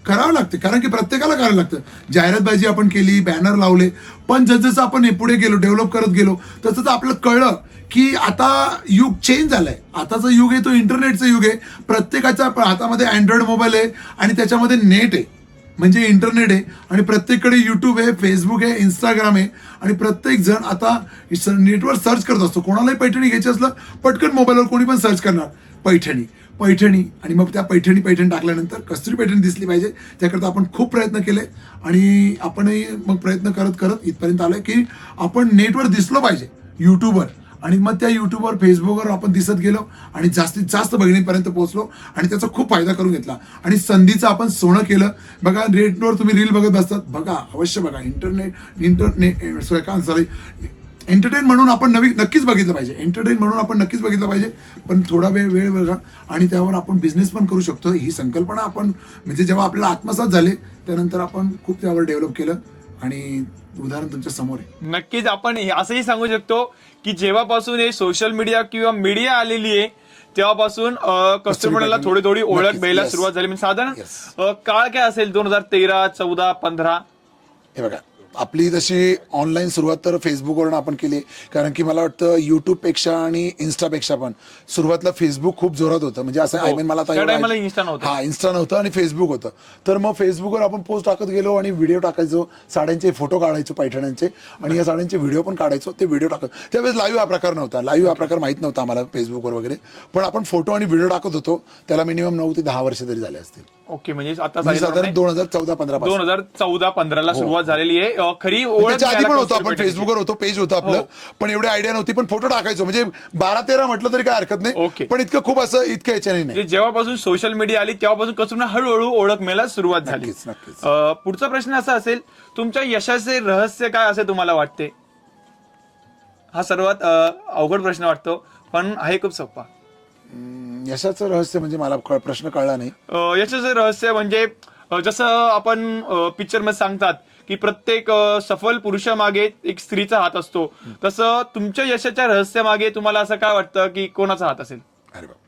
करावं लागतं, कारण की प्रत्येकाला करावं लागतं. जाहिरातबाजी आपण केली, बॅनर लावले, पण जसजसं आपण हे पुढे गेलो, डेव्हलप करत गेलो, तसं आपल्याला कळलं की आता युग चेंज झालंय. आताचं युग आहे तो इंटरनेटचं युग आहे. प्रत्येकाच्या हातामध्ये अँड्रॉइड मोबाईल आहे आणि त्याच्यामध्ये नेट आहे, म्हणजे इंटरनेट आहे आणि प्रत्येककडे युट्यूब आहे, फेसबुक आहे, इंस्टाग्राम आहे आणि प्रत्येक जण आता नेटवर सर्च करत असतो. कोणालाही पैठणी घ्यायची असलं पटकन मोबाईलवर कोणी पण सर्च करणार पैठणी आणि मग त्या पैठणी टाकल्यानंतर कस्तुरी पैठणी दिसली पाहिजे. त्याकरता आपण खूप प्रयत्न केले आणि आपणही मग प्रयत्न करत करत इथपर्यंत आलोय की आपण नेटवर दिसलो पाहिजे युट्यूबवर आणि मग त्या युट्यूबवर फेसबुकवर आपण दिसत गेलो आणि जास्तीत जास्त बहिणीपर्यंत पोहोचलो आणि त्याचा खूप फायदा करून घेतला आणि संधीचं आपण सोनं केलं. बघा नेटवर तुम्ही रील बघत बसतात, बघा अवश्य बघा. एंटरटेन म्हणून आपण नक्कीच बघितलं पाहिजे. पण थोडा वेळ बघा आणि त्यावर आपण बिझनेस पण करू शकतो. ही संकल्पना आपण म्हणजे जेव्हा आपल्याला आत्मसात झाले त्यानंतर आपण खूप त्यावर डेव्हलप केलं आणि उदाहरण तुमच्या समोर आहे. नक्कीच आपण असंही सांगू शकतो की जेव्हापासून हे सोशल मीडिया किंवा मीडिया आलेली आहे तेव्हापासून कस्तुरी पैठणीला थोडी ओळख द्यायला सुरुवात झाली. म्हणजे साधारण काळ काय असेल 2013, 14, 15? हे बघा, आपली तशी ऑनलाईन सुरुवात तर फेसबुकवरून आपण केली, कारण की मला वाटतं युट्यूबपेक्षा आणि इन्स्टापेक्षा पण सुरुवातीला फेसबुक खूप जोरात होतं. म्हणजे असं आय मीन मला इन्स्टा नव्हतं आणि फेसबुक होतं. तर मग फेसबुकवर आपण पोस्ट टाकत गेलो आणि व्हिडिओ टाकायचो, साड्यांचे फोटो काढायचो पैठण्यांचे आणि या साड्यांचे व्हिडिओ पण काढायचो. ते व्हिडिओ टाकत त्यावेळेस लाईव्ह हा प्रकार नव्हता, लाईव्ह हा प्रकार माहित नव्हता आम्हाला फेसबुकवर वगैरे, पण आपण फोटो आणि व्हिडिओ टाकत होतो. त्याला मिनिमम 9 ते 10 वर्ष तरी झाले असतील. ओके, म्हणजे आता साधारण 2014-15 ला सुरुवात झालेली आहे. खरी ओळख त्याच्या आधी पण होतो आपण, फेसबुकवर होतो, पेज होतं आपलं, पण एवढी आयडिया नव्हती. पण फोटो टाकायचो, म्हणजे 12-13 म्हटलं तरी काय हरकत नाही, पण इतकं खूप असं इतकं याच्याने नाही. जेव्हापासून सोशल मीडिया आली तेव्हापासून कस्तुरीला हळूहळू ओळख मिळायला सुरुवात झाली. पुढचा प्रश्न असा असेल, तुमच्या यशाचे रहस्य काय असे तुम्हाला वाटते? हा सर्वात अवघड प्रश्न वाटतो, पण आहे खूप सोपा. यशाचं रहस्य म्हणजे मला प्रश्न कळला नाही. यशाचं रहस्य म्हणजे जसं आपण पिक्चर मध्ये सांगतात की प्रत्येक सफल पुरुषामागे एक स्त्रीचा हात असतो, तसं तुमच्या यशाच्या रहस्यामागे तुम्हाला असं काय वाटतं की कोणाचा हात असेल? अरे बाबा,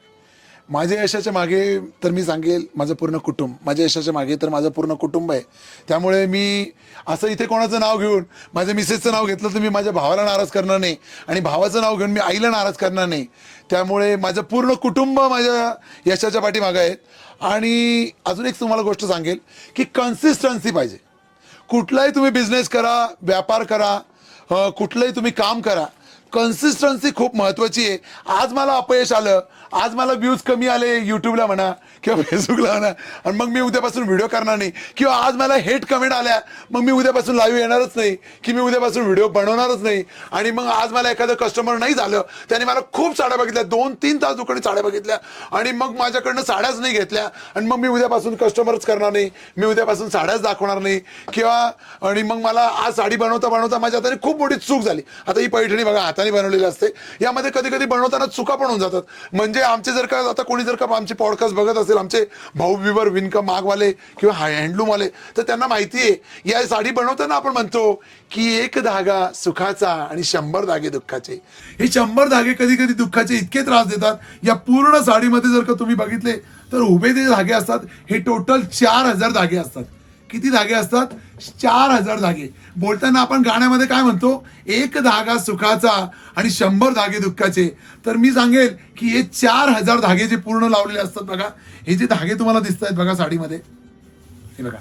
माझ्या यशाच्या मागे तर मी सांगेल माझं पूर्ण कुटुंब. माझ्या यशाच्या मागे तर माझं पूर्ण कुटुंब आहे. त्यामुळे मी असं इथे कोणाचं नाव घेऊन, माझ्या मिसेसचं नाव घेतलं तर मी माझ्या भावाला नाराज करणार नाही आणि भावाचं नाव घेऊन मी आईला नाराज करणार नाही. त्यामुळे माझं पूर्ण कुटुंब माझ्या यशाच्या पाठीमागं आहेत. आणि अजून एक तुम्हाला गोष्ट सांगेल की कन्सिस्टन्सी पाहिजे. कुठलाही तुम्ही बिझनेस करा, व्यापार करा, कुठलंही तुम्ही काम करा, कन्सिस्टन्सी खूप महत्वाची आहे. आज मला अपयश आलं, आज मला व्ह्यूज कमी आले युट्यूबला म्हणा किंवा फेसबुकला म्हणा, आणि मग मी उद्यापासून व्हिडिओ करणार नाही, किंवा आज मला हेट कमेंट आल्या, मग मी उद्यापासून लाईव्ह येणारच नाही, की मी उद्यापासून व्हिडिओ बनवणारच नाही. आणि मग आज मला एखादं कस्टमर नाही झालं, त्याने मला खूप साड्या बघितल्या, 2-3 तास दुकानी साड्या बघितल्या आणि मग माझ्याकडनं साड्याच नाही घेतल्या, आणि मग मी उद्यापासून कस्टमरच करणार नाही, मी उद्यापासून साड्याच दाखवणार नाही, किंवा आणि मग मला आज साडी बनवता बनवता माझ्या हाताने खूप मोठी चूक झाली. आता ही पैठणी बघा हाताने बनवलेली असते, यामध्ये कधी कधी बनवताना चुका पण होऊन जातात. म्हणजे आमचे जर का आता कोणी जर का आमचे पॉडकास्ट बघत असेल, आमचे भाऊ विवर विणकाम मागवाले किंवा हँडलूमवाले, तर त्यांना माहिती आहे या साडी बनवताना आपण म्हणतो की 1 धागा सुखाचा आणि 100 धागे दुःखाचे. हे 100 धागे कधी कधी दुःखाचे इतके त्रास देतात. या पूर्ण साडीमध्ये जर का तुम्ही बघितले तर उभे जे धागे असतात हे टोटल 4000 धागे असतात. किती धागे असतात? 4000 धागे. बोलताना आपण गाण्यामध्ये काय म्हणतो? 1 धागा सुखाचा आणि 100 धागे दुःखाचे. तर मी सांगेल की हे 4000 धागे जे पूर्ण लावलेले असतात बघा, हे जे धागे तुम्हाला दिसत आहेत बघा साडीमध्ये, हे बघा,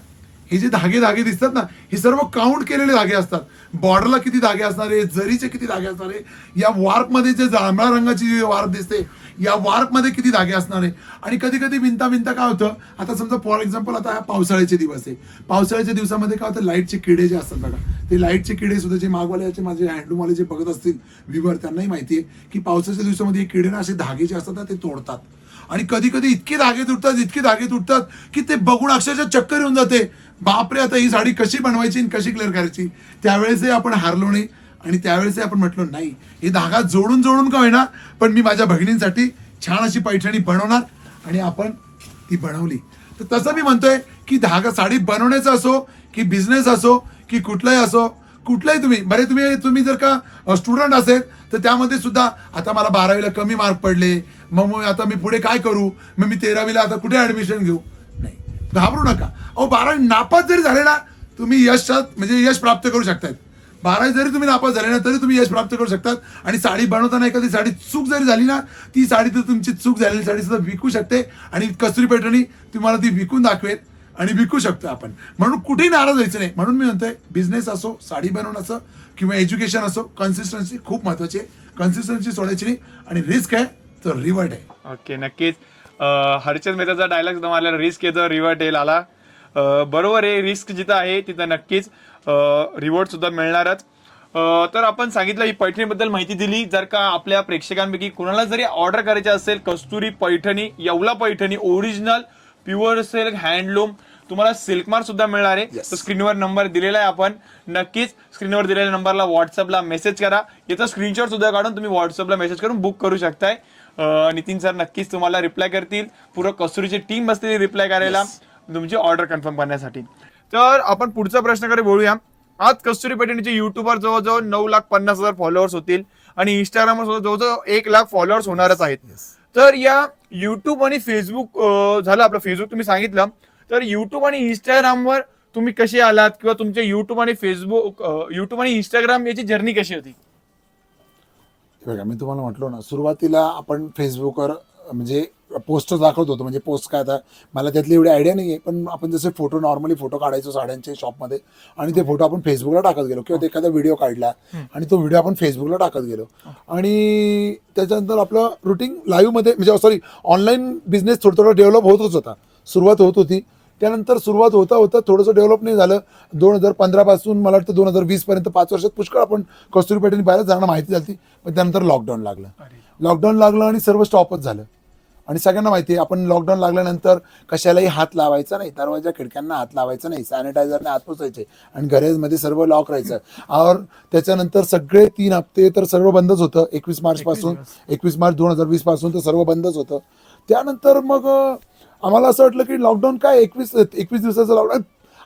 हे जे धागे दिसतात ना, हे सर्व काउंट केलेले धागे असतात. बॉर्डरला किती धागे असणारे, जरीचे किती धागे असणारे, या वार्पमध्ये जे जांभळ्या रंगाची जी वार्प दिसते, या वार्पमध्ये किती धागे असणारे. आणि कधी कधी विणता काय होतं, आता समजा फॉर एक्झाम्पल आता पावसाळ्याचे दिवस आहे, पावसाळ्याच्या दिवसामध्ये काय होतं, लाईटचे किडे जे असतात बघा, ते लाईटचे किडे सुद्धा जे मागवाल्याचे माझे हँडलूमवाले जे बघत असतील व्ह्यूवर त्यांनाही माहिती आहे की पावसाच्या दिवसामध्ये हे किडे ना असे धागे जे असतात ना ते तोडतात आणि कधी कधी इतके धागे तुटतात की ते बघून अक्षरशः चक्कर येऊन जाते. बापरे, आता ही साडी कशी बनवायची आणि कशी क्लिअर करायची. त्यावेळेसही आपण हारलो नाही आणि त्यावेळेसही आपण म्हटलो नाही, हे धागा जोडून का होईना पण मी माझ्या भगिनींसाठी छान अशी पैठणी बनवणार आणि आपण ती बनवली. तर तसं मी म्हणतोय की धागा साडी बनवण्याचा असो की बिझनेस असो की कुठलाही तुम्ही जर का स्टुडंट असेल तर त्यामध्ये सुद्धा आता मला 12वीला कमी मार्क पडले, मग आता मी पुढे काय करू, मग मी 13वीला आता कुठे ऍडमिशन घेऊ. नाही, घाबरू नका. 12वी नापास जरी झाले ना तुम्ही यश प्राप्त करू शकतात. 12वी जरी तुम्ही नापास झाले ना तरी तुम्ही यश प्राप्त करू शकतात. आणि साडी बनवताना एखादी साडी चूक जरी झाली ना, ती साडी तर तुमची चूक झालेली साडी सुद्धा विकू शकते आणि कस्तुरी पैठणी तुम्हाला ती विकून दाखवेल आणि विकू शकतो आपण. म्हणून कुठेही नाराज व्हायचं नाही. म्हणून मी म्हणतोय बिझनेस असो, साडी बनवणं असो किंवा एज्युकेशन असो, कन्सिस्टन्सी खूप महत्वाची आहे. कन्सिस्टन्सी सोडायची नाही आणि रिस्क आहे तर रिवॉर्ड आहे. ओके, नक्कीच. हर्षद मेहताचा डायलॉग सुद्धा मला रिस्क येतं रिवॉर्ड येईल आला. बरोबर आहे, रिस्क जिथं आहे तिथं नक्कीच रिवॉर्ड सुद्धा मिळणारच. तर आपण सांगितलं ही पैठणीबद्दल माहिती दिली. जर का आपल्या प्रेक्षकांपैकी कुणाला जरी ऑर्डर करायची असेल Kasturi Paithani, Yeola Paithani original pure silk handloom, तुम्हाला सिल्क मार्क सुद्धा मिळणार आहे. तर स्क्रीनवर नंबर दिलेला आहे, आपण नक्कीच स्क्रीनवर दिलेल्या नंबरला व्हॉट्सअपला मेसेज करा. याचा स्क्रीनशॉट सुद्धा काढून तुम्ही व्हॉट्सअपला मेसेज करून बुक करू शकताय. नितीन सर नक्कीच तुम्हाला रिप्लाय करतील. पूर्ण कस्तुरीची टीम बसलेली रिप्लाय करायला तुमची ऑर्डर कन्फर्म करण्यासाठी. तर आपण पुढचा प्रश्नाकडे बोलूया. आज कस्तुरी पैठणीचे युट्यूबवर जवळजवळ 9,50,000 फॉलोअर्स होतील आणि इंस्टाग्रामवर सुद्धा जवळजवळ 1,00,000 फॉलोअर्स होणारच आहेत. तर या युट्यूब आणि फेसबुक झालं आपलं, फेसबुक तुम्ही सांगितलं, तर युट्यूब आणि इंस्टाग्रामवर तुम्ही कसे आलात किंवा तुमचे युट्यूब आणि इंस्टाग्राम याची जर्नी कशी होती? बघा, मी तुम्हाला म्हटलो ना, सुरुवातीला आपण फेसबुकवर म्हणजे पोस्ट दाखवत होतो. म्हणजे पोस्ट काय, आता मला त्यातली एवढी आयडिया नाही आहे, पण आपण जसे नॉर्मली फोटो काढायचो साड्यांचे शॉपमध्ये आणि ते फोटो आपण फेसबुकला टाकत गेलो किंवा एखादा व्हिडिओ काढला आणि तो व्हिडिओ आपण फेसबुकला टाकत गेलो. आणि त्याच्यानंतर आपलं रुटीन लाईव्हमध्ये म्हणजे ऑनलाईन बिझनेस थोडं डेव्हलप होतच होता. सुरुवात होत होती. त्यानंतर सुरुवात होता थोडंसं डेव्हलप नाही झालं. 2015 पासून मला वाटतं 2020 पर्यंत 5 वर्षात पुष्कळ आपण कस्तुरी पैठणी पाहायला जाणं माहिती झाली. पण त्यानंतर लॉकडाऊन लागलं आणि सर्व स्टॉपच झालं. आणि सगळ्यांना माहिती आहे, आपण लॉकडाऊन लागल्यानंतर कशालाही हात लावायचा नाही, दरवाजा खिडक्यांना हात लावायचा नाही, सॅनिटायझरने हात पुसायचे आणि घरामध्ये सर्व लॉक राहायचं. और त्याच्यानंतर सगळे 3 हप्ते तर सर्व बंदच होतं. 21 मार्च 2020 पासून तर सर्व बंदच होतं. त्यानंतर मग आम्हाला असं वाटलं की लॉकडाऊन काय, 21 दिवसाचं लॉकडाऊन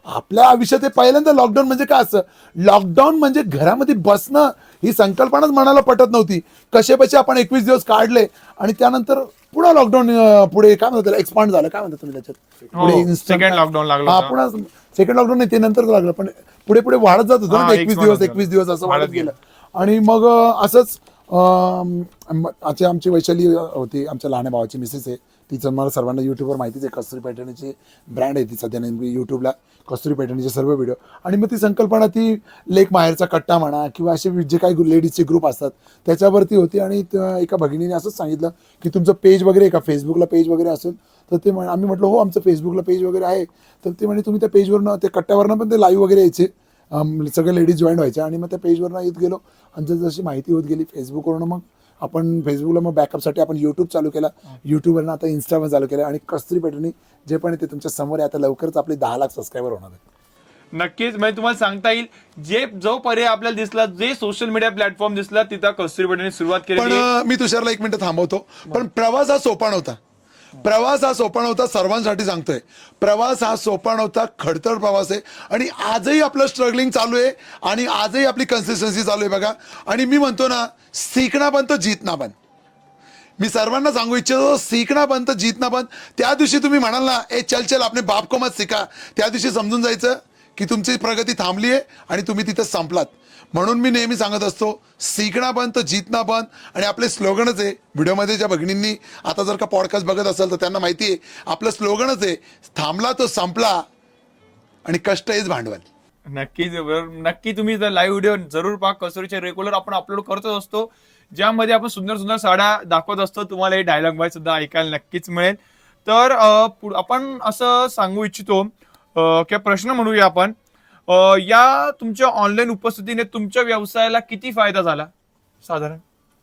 आपल्या आयुष्यात पहिल्यांदा. लॉकडाऊन म्हणजे काय असं, लॉकडाऊन म्हणजे घरामध्ये बसणं ही संकल्पनाच मनाला पटत नव्हती. कसे आपण 21 दिवस काढले आणि त्यानंतर पुन्हा लॉकडाऊन पुढे काय म्हणतात एक्सपांड झालं, काय म्हणतात तुम्ही त्याच्यात, पुढे सेकंड लॉकडाऊन लागलं. पुन्हा सेकंड लॉकडाऊन नाही, ते नंतर लागलं, पण पुढे वाढत जात होतं ना, 21 दिवस असं वाढत गेलं. आणि मग असंच आमची वैशाली होती, आमच्या लहान भावाची मिसेस आहे, तिचं मला सर्वांना युट्यूबवर माहितीच आहे. कस्तुरी पैठणीची ब्रँड आहे ती सध्या नेमकी युट्यूबला, कस्तुरी पैठणीचे सर्व व्हिडिओ. आणि मग ती संकल्पना ती लेक माहेरचा कट्टा म्हणा किंवा असे जे काही लेडीजचे ग्रुप असतात त्याच्यावरती होती. आणि एका भगिनीने असंच सांगितलं की तुमचं पेज वगैरे का फेसबुकला पेज वगैरे असेल तर ते आम्ही म्हटलं हो आमचं फेसबुकला पेज वगैरे आहे. तर ते म्हणे तुम्ही त्या पेजवरनं त्या कट्ट्यावरनं पण ते लाईव्ह वगैरे यायचे, सगळे लेडीज जॉईन व्हायच्या. आणि मग त्या पेजवरनं येत गेलो आणि जशी माहिती होत गेली फेसबुकवरून मग आपण फेसबुकला मग बॅकअपसाठी आपण यूट्यूब चालू केला, यूट्यूबवरनं आता इंस्टाग्राम चालू केलं. आणि कस्तुरी पैठणी जे पण ते तुमच्या समोर आहे, आता लवकरच आपले 10 लाख सबस्क्रायबर होणार आहे. नक्कीच, म्हणजे तुम्हाला सांगता येईल जो पर्याय आपल्याला दिसला, जे सोशल मीडिया प्लॅटफॉर्म दिसला, तिथं कस्तुरी पैठणी सुरुवात केली. पण मी तुषारला 1 मिनिट थांबवतो. पण प्रवास हा सोपान होता, सर्वांसाठी सांगतोय. प्रवास हा सोपान होता, खडतर प्रवास आहे. आणि आजही आपलं स्ट्रगलिंग चालू आहे आणि आजही आपली कन्सिस्टन्सी चालू आहे बघा. आणि मी म्हणतो ना, सीखना बंद तो जीतना बंद. मी सर्वांना सांगू इच्छितो, सीखना बंद तो जीतना बंद. त्या दिवशी तुम्ही म्हणाल ना, ए चल आपने बाप को मत सिखा, त्या दिवशी समजून जायचं की तुमची प्रगती थांबली आहे आणि तुम्ही तिथं संपलात. म्हणून मी नेहमी सांगत असतो, सीखना बंद तो जीतना बंद. आणि आपले स्लोगनच आहे व्हिडिओमध्ये, ज्या भगिनींनी आता जर का पॉडकास्ट बघत असेल तर त्यांना माहिती आहे आपलं स्लोगनच आहे, थांबला तो संपला आणि कष्ट हेच भांडवल. नक्की तुम्ही लाईव्ह व्हिडिओ जरूर पहा. कस्तुरीचे रेग्युलर आपण अपलोड करतच असतो, ज्यामध्ये आपण सुंदर सुंदर साड्या दाखवत असतो. तुम्हाला हे डायलॉग बाय सुद्धा ऐकायला नक्कीच मिळेल. तर आपण असं सांगू इच्छितो किंवा प्रश्न म्हणूया आपण, या तुमच्या ऑनलाईन उपस्थितीने तुमच्या व्यवसायाला किती फायदा झाला साधारण?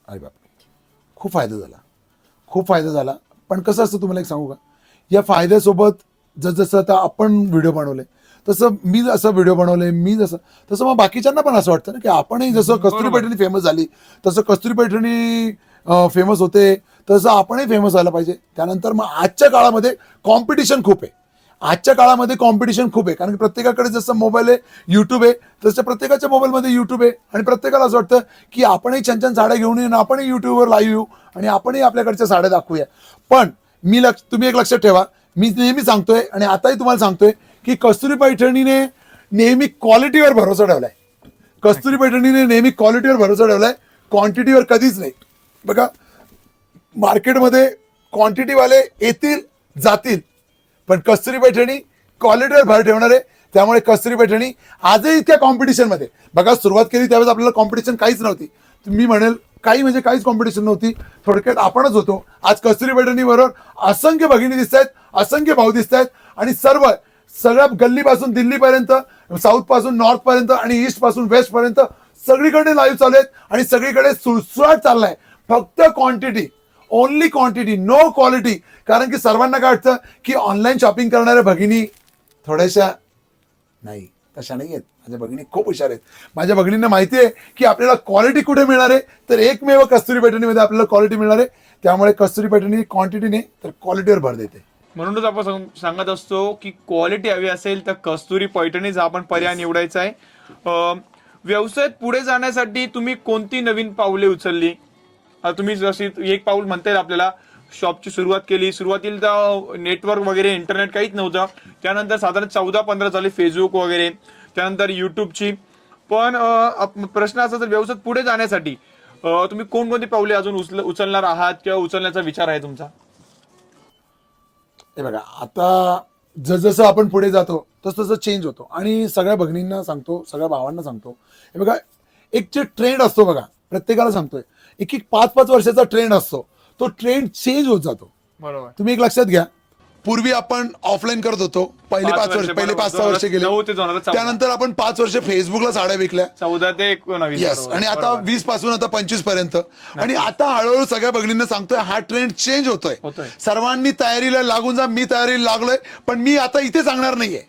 अरे बाप, खूप फायदा झाला. पण कसं असतं तुम्हाला एक सांगू का, या फायद्यासोबत जसं आता आपण व्हिडिओ बनवले, तसं मी असं व्हिडिओ बनवले, तसं मग बाकीच्यांना पण असं वाटतं ना की आपणही जसं कस्तुरी पैठणी फेमस झाली, तसं कस्तुरी पैठणी फेमस होते, तसं आपणही फेमस व्हायला पाहिजे. त्यानंतर मग आजच्या काळामध्ये कॉम्पिटिशन खूप आहे. कारण की प्रत्येकाकडे जसं मोबाईल आहे, युट्यूब आहे, तसं प्रत्येकाच्या मोबाईलमध्ये युट्यूब आहे आणि प्रत्येकाला असं वाटतं की आपणही छान छान साड्या घेऊन येऊन आपणही युट्यूबवर लाईव्ह येऊ आणि आपणही आपल्याकडच्या साड्या दाखवूया. पण तुम्ही एक लक्षात ठेवा, मी नेहमी सांगतोय आणि आताही तुम्हाला सांगतोय की कस्तुरी पैठणीने नेहमी क्वालिटीवर भरोसा ठेवलाय. क्वांटिटीवर कधीच नाही. बघा, मार्केटमध्ये क्वांटिटीवाले येतील जातील, पण कस्तुरी पैठणी क्वालिटीवर भर ठेवणार आहे. त्यामुळे कस्तुरी पैठणी आजही इतक्या कॉम्पिटिशनमध्ये, बघा सुरुवात केली त्यावेळेस आपल्याला कॉम्पिटिशन काहीच नव्हती. मी म्हणेल काहीच कॉम्पिटिशन नव्हती. थोडक्यात आपणच होतो. आज कस्तुरी पैठणीबरोबर असंख्य भगिनी दिसत आहेत, असंख्य भाऊ दिसत आहेत आणि सगळ्या गल्लीपासून दिल्लीपर्यंत, साऊथ पासून नॉर्थ पर्यंत आणि ईस्ट पासून वेस्ट पर्यंत सगळीकडे लाईव्ह चालू आहेत आणि सगळीकडे सुळसुळाट चाललाय. फक्त quantity, only quantity, no quality. कारण की सर्वांना काय वाटतं की ऑनलाईन शॉपिंग करणाऱ्या भगिनी थोड्याशा नाही, तशा नाही आहेत. माझ्या भगिनी खूप हुशार आहेत. माझ्या भगिनींना माहिती आहे की आपल्याला क्वालिटी कुठे मिळणार आहे, तर एकमेव कस्तुरी पैठणीमध्ये आपल्याला क्वालिटी मिळणार आहे. त्यामुळे कस्तुरी पैठणी क्वांटिटीने तर क्वालिटीवर भर देते. म्हणूनच आपण सांगत असतो की क्वालिटी हवी असेल तर कस्तुरी पैठणीचा आपण पर्याय निवडायचा आहे. व्यवसायात पुढे जाण्यासाठी तुम्ही कोणती नवीन पावले उचलली? तुम्ही जशी एक पाऊल म्हणता येईल आपल्याला, शॉपची सुरुवात केली. सुरुवातीला नेटवर्क वगैरे इंटरनेट काहीच नव्हतं. त्यानंतर साधारण 14-15 झाले फेसबुक वगैरे, त्यानंतर युट्यूबची. पण प्रश्न असा, तर व्यवसायात पुढे जाण्यासाठी तुम्ही कोणकोणती पावले अजून उचलणार आहात किंवा उचलण्याचा विचार आहे तुमचा? हे बघा, आता जसं आपण पुढे जातो तसं चेंज होतो आणि सगळ्या भगिनींना सांगतो, सगळ्या भावांना सांगतो, हे बघा, एक जे ट्रेंड असतो, बघा प्रत्येकाला सांगतोय, एक 5-5 वर्षाचा ट्रेंड असतो. तो ट्रेंड चेंज होत जातो. बरोबर. तुम्ही एक लक्षात घ्या, पूर्वी आपण ऑफलाईन करत होतो. पहिले 5-6 वर्ष गेले. 9 ते 2014. त्यानंतर आपण 5 वर्ष फेसबुकला साड्या विकल्या. 14 ते 19. येस. आणि आता 20 पासून आता 25 पर्यंत. आणि आता हळूहळू सगळ्या भगिनींना सांगतोय, हा ट्रेंड चेंज होतोय. सर्वांनी तयारीला लागून जा. मी तयारीला लागलोय, पण मी आता इथे सांगणार नाहीये.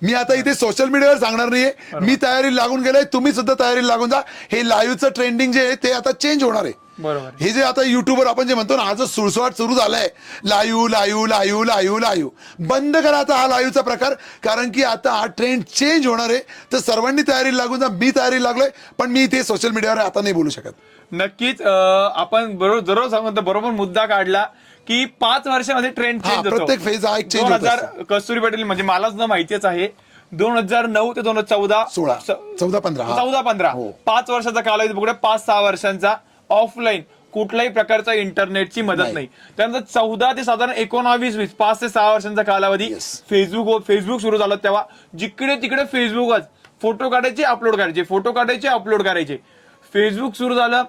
मी आता इथे सोशल मीडियावर सांगणार नाहीये. मी तयारी लागून गेलोय, तुम्ही सुद्धा तयारी लागून जा. हे लाईव्हचं ट्रेंडिंग जे आहे ते आता चेंज होणार आहे. बरोबर. हे जे आता युट्यूबवर आपण जे म्हणतो ना, हा जो सुळसुळाट सुरू झालाय, लाईव्ह, बंद करा आता हा लाईव्हचा प्रकार. कारण की आता हा ट्रेंड चेंज होणार आहे. तर सर्वांनी तयारी लागून जा. मी तयारी लागलोय, पण मी इथे सोशल मीडियावर आता नाही बोलू शकत. नक्कीच. आपण जरूर सांगतो, बरोबर मुद्दा काढला की 5 वर्षामध्ये ट्रेंड चेंज होतो. प्रत्येक फेज हा एक चेंज होतो. 2000 कस्तुरी पैठणी म्हणजे मला सुद्धा माहितीच आहे. 2009 ते 2014, 14-15 5 वर्षाचा कालावधी बघूया. 5-6 वर्षांचा ऑफलाईन कुठल्याही प्रकारचा इंटरनेटची मदत नाही. त्यानंतर 14 ते साधारण 19-20 5 ते 6 वर्षांचा कालावधी फेसबुक सुरू झालं. तेव्हा जिकडे तिकडे फेसबुकच, फोटो काढायचे अपलोड करायचे. फेसबुक सुरू झालं,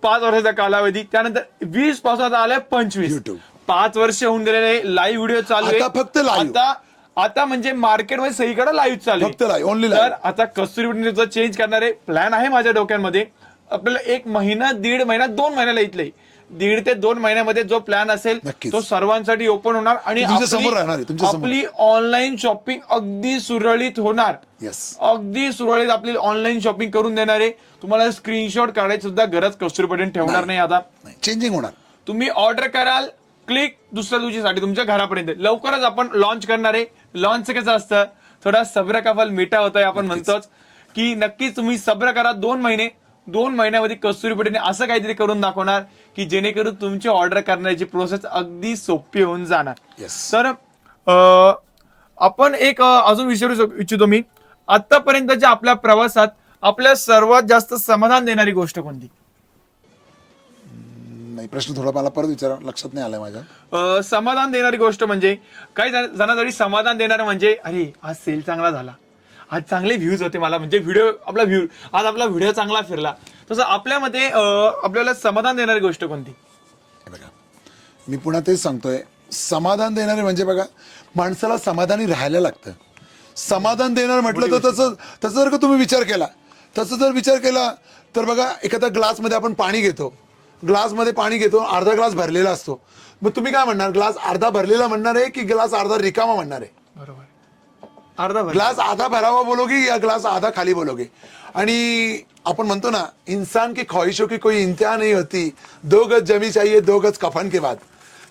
5 वर्षाचा कालावधी. त्यानंतर 20 पासून आता आलाय 25. 5 वर्ष होऊन गेलेले लाईव्ह व्हिडिओ चालू आहे. फक्त लाईव्ह. आता म्हणजे मार्केटमध्ये सगळीकडे लाईव्ह चालू आहे. तर आता कस्तुरी पैठणी चेंज करणारे प्लॅन आहे माझ्या डोक्यामध्ये. आपल्याला 1 महिना, 1.5 महिना, 2 महिन्याला इथले 1.5 ते 2 महिन्यामध्ये जो प्लॅन असेल तो सर्वांसाठी ओपन होणार आणि आपली ऑनलाईन शॉपिंग अगदी सुरळीत होणार. अगदी सुरळीत आपली ऑनलाईन शॉपिंग करून देणार आहे. तुम्हाला स्क्रीनशॉट काढायची सुद्धा गरज कस्तुरी पैठणी ठेवणार नाही. आता चेंजिंग होणार. तुम्ही ऑर्डर कराल, क्लिक, दुसऱ्या दिवशीसाठी तुमच्या घरापर्यंत. लवकरच आपण लॉन्च करणार आहे. लॉन्च कसं असतं, थोडा सब्र का फल मीठा होत आहे. आपण म्हणतोच की नक्कीच तुम्ही सब्र करा. 2 महिन्यामध्ये कस्तुरी पैठणी असं काहीतरी करून दाखवणार की जेणेकरून तुमची ऑर्डर करण्याची प्रोसेस अगदी सोपी होऊन जाणार. तर आपण एक अजून विचारू इच्छितो मी, आतापर्यंतच्या आपल्या प्रवासात आपल्या सर्वात जास्त समाधान देणारी गोष्ट कोणती? नाही, प्रश्न थोडा मला परत विचारा, लक्षात नाही आलाय माझ्या. समाधान देणारी गोष्ट म्हणजे काही जणांसाठी समाधान देणारं म्हणजे, अरे आज सेल चांगला झाला, आज चांगले व्ह्यूज होते, मला म्हणजे आज आपला व्हिडिओ चांगला फिरला. तसं आपल्यामध्ये आपल्याला समाधान देणारी गोष्ट कोणती? बघा, मी पुन्हा तेच सांगतोय, समाधान देणारे म्हणजे बघा, माणसाला समाधानी राहायला लागतं. समाधान देणार म्हटलं तर तसं तसं जर का तुम्ही विचार केला तर बघा, एखाद्या ग्लासमध्ये आपण पाणी घेतो, ग्लासमध्ये पाणी घेतो, अर्धा ग्लास भरलेला असतो. मग तुम्ही काय म्हणणार, ग्लास अर्धा भरलेला म्हणणार आहे की ग्लास अर्धा रिकामा म्हणणार आहे? बरोबर, अर्धा भर. ग्लास आधा भरावा बोलोगे या ग्लास आधा खाली बोलोगे? आणि आपण म्हणतो ना, इंसान की ख्वाहिशों की कोई इंतहा नहीं होती, 2 गज जमी चाहिए 2 गज कफन के बाद.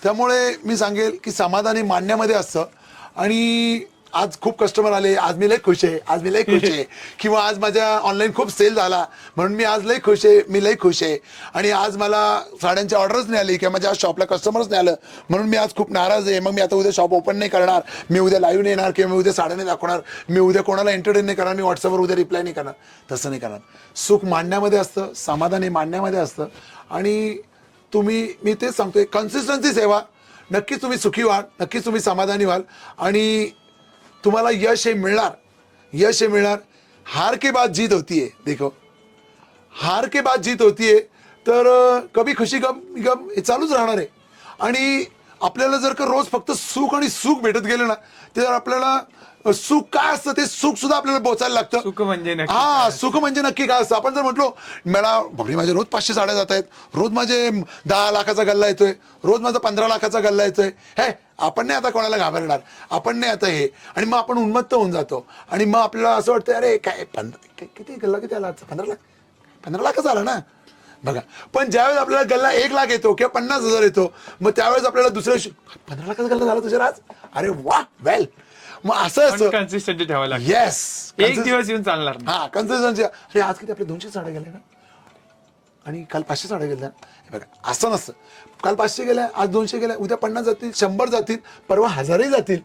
त्यामुळे मी सांगेल की समाधान हे मानण्यामध्ये असतं. आणि आज खूप कस्टमर आले, आज मी लय खुश आहे, किंवा आज माझ्या ऑनलाईन खूप सेल झाला म्हणून मी आज मी लय खुश आहे, आणि आज मला साड्यांची ऑर्डरच नाही आली, किंवा माझ्या आज शॉपला कस्टमर्स नाही आलं म्हणून मी आज खूप नाराज आहे, मग मी आता उद्या शॉप ओपन नाही करणार, मी उद्या लाईव्ह नाही येणार, किंवा मी उद्या साड्या नाही दाखवणार, मी उद्या कोणाला एंटरटेन नाही करणार, मी व्हॉट्सअपवर उद्या रिप्लाय नाही करणार. तसं नाही करणार. सुख मांडण्यामध्ये असतं, समाधान हे मांडण्यामध्ये असतं. आणि मी तेच सांगतोय, कन्सिस्टन्सी सेवा, नक्कीच तुम्ही सुखी व्हाल, नक्कीच तुम्ही समाधानी व्हाल, आणि तुम्हाला यश हे मिळणार. हार के बाद जीत होती है, देखो, हार के बाद जीत होती है. तर कभी खुशी गम हे चालूच राहणार आहे. आणि आपल्याला जर का रोज फक्त सुख आणि सुख भेटत गेलं ना, तर आपल्याला सुख काय असतं ते सुख सुद्धा आपल्याला पोचायला लागतं. सुख म्हणजे नक्की हा, सुख म्हणजे नक्की काय असतं. आपण जर म्हटलो मला बघी माझे रोज 500 साड्या जात आहेत, रोज माझे 10 लाखाचा गल्ला येतोय, रोज माझा 15 लाखाचा गल्ला येतोय, हे आपण नाही आता कोणाला घाबरणार, आपण नाही आता हे, आणि मग आपण उन्मत्त होऊन जातो. आणि मग आपल्याला असं वाटतं, अरे काय किती गल्ला किती आला, 15 लाखच आला ना बघा. पण ज्यावेळेस आपल्याला गल्ला 1 लाख येतो किंवा 50,000 येतो, मग त्यावेळेस आपल्याला दुसऱ्या 15 लाखाचा गल्ला झाला तुझ्या आज, अरे वा, वेल. मग असं असतं, कन्सिस्टन्सी ठेवायला लागते. येस, एक दिवस येऊन चालणार नाही. हा, कन्सिस्टन्सी. अरे आज किती आपले 200 साड्या गेल्या ना, आणि काल 500 साड्या गेल्या. हे बघा, असं नसतं. काल 500 गेल्या, आज 200 गेल्या, उद्या 50 जातील, 100 जातील, परवा 1000ही जातील.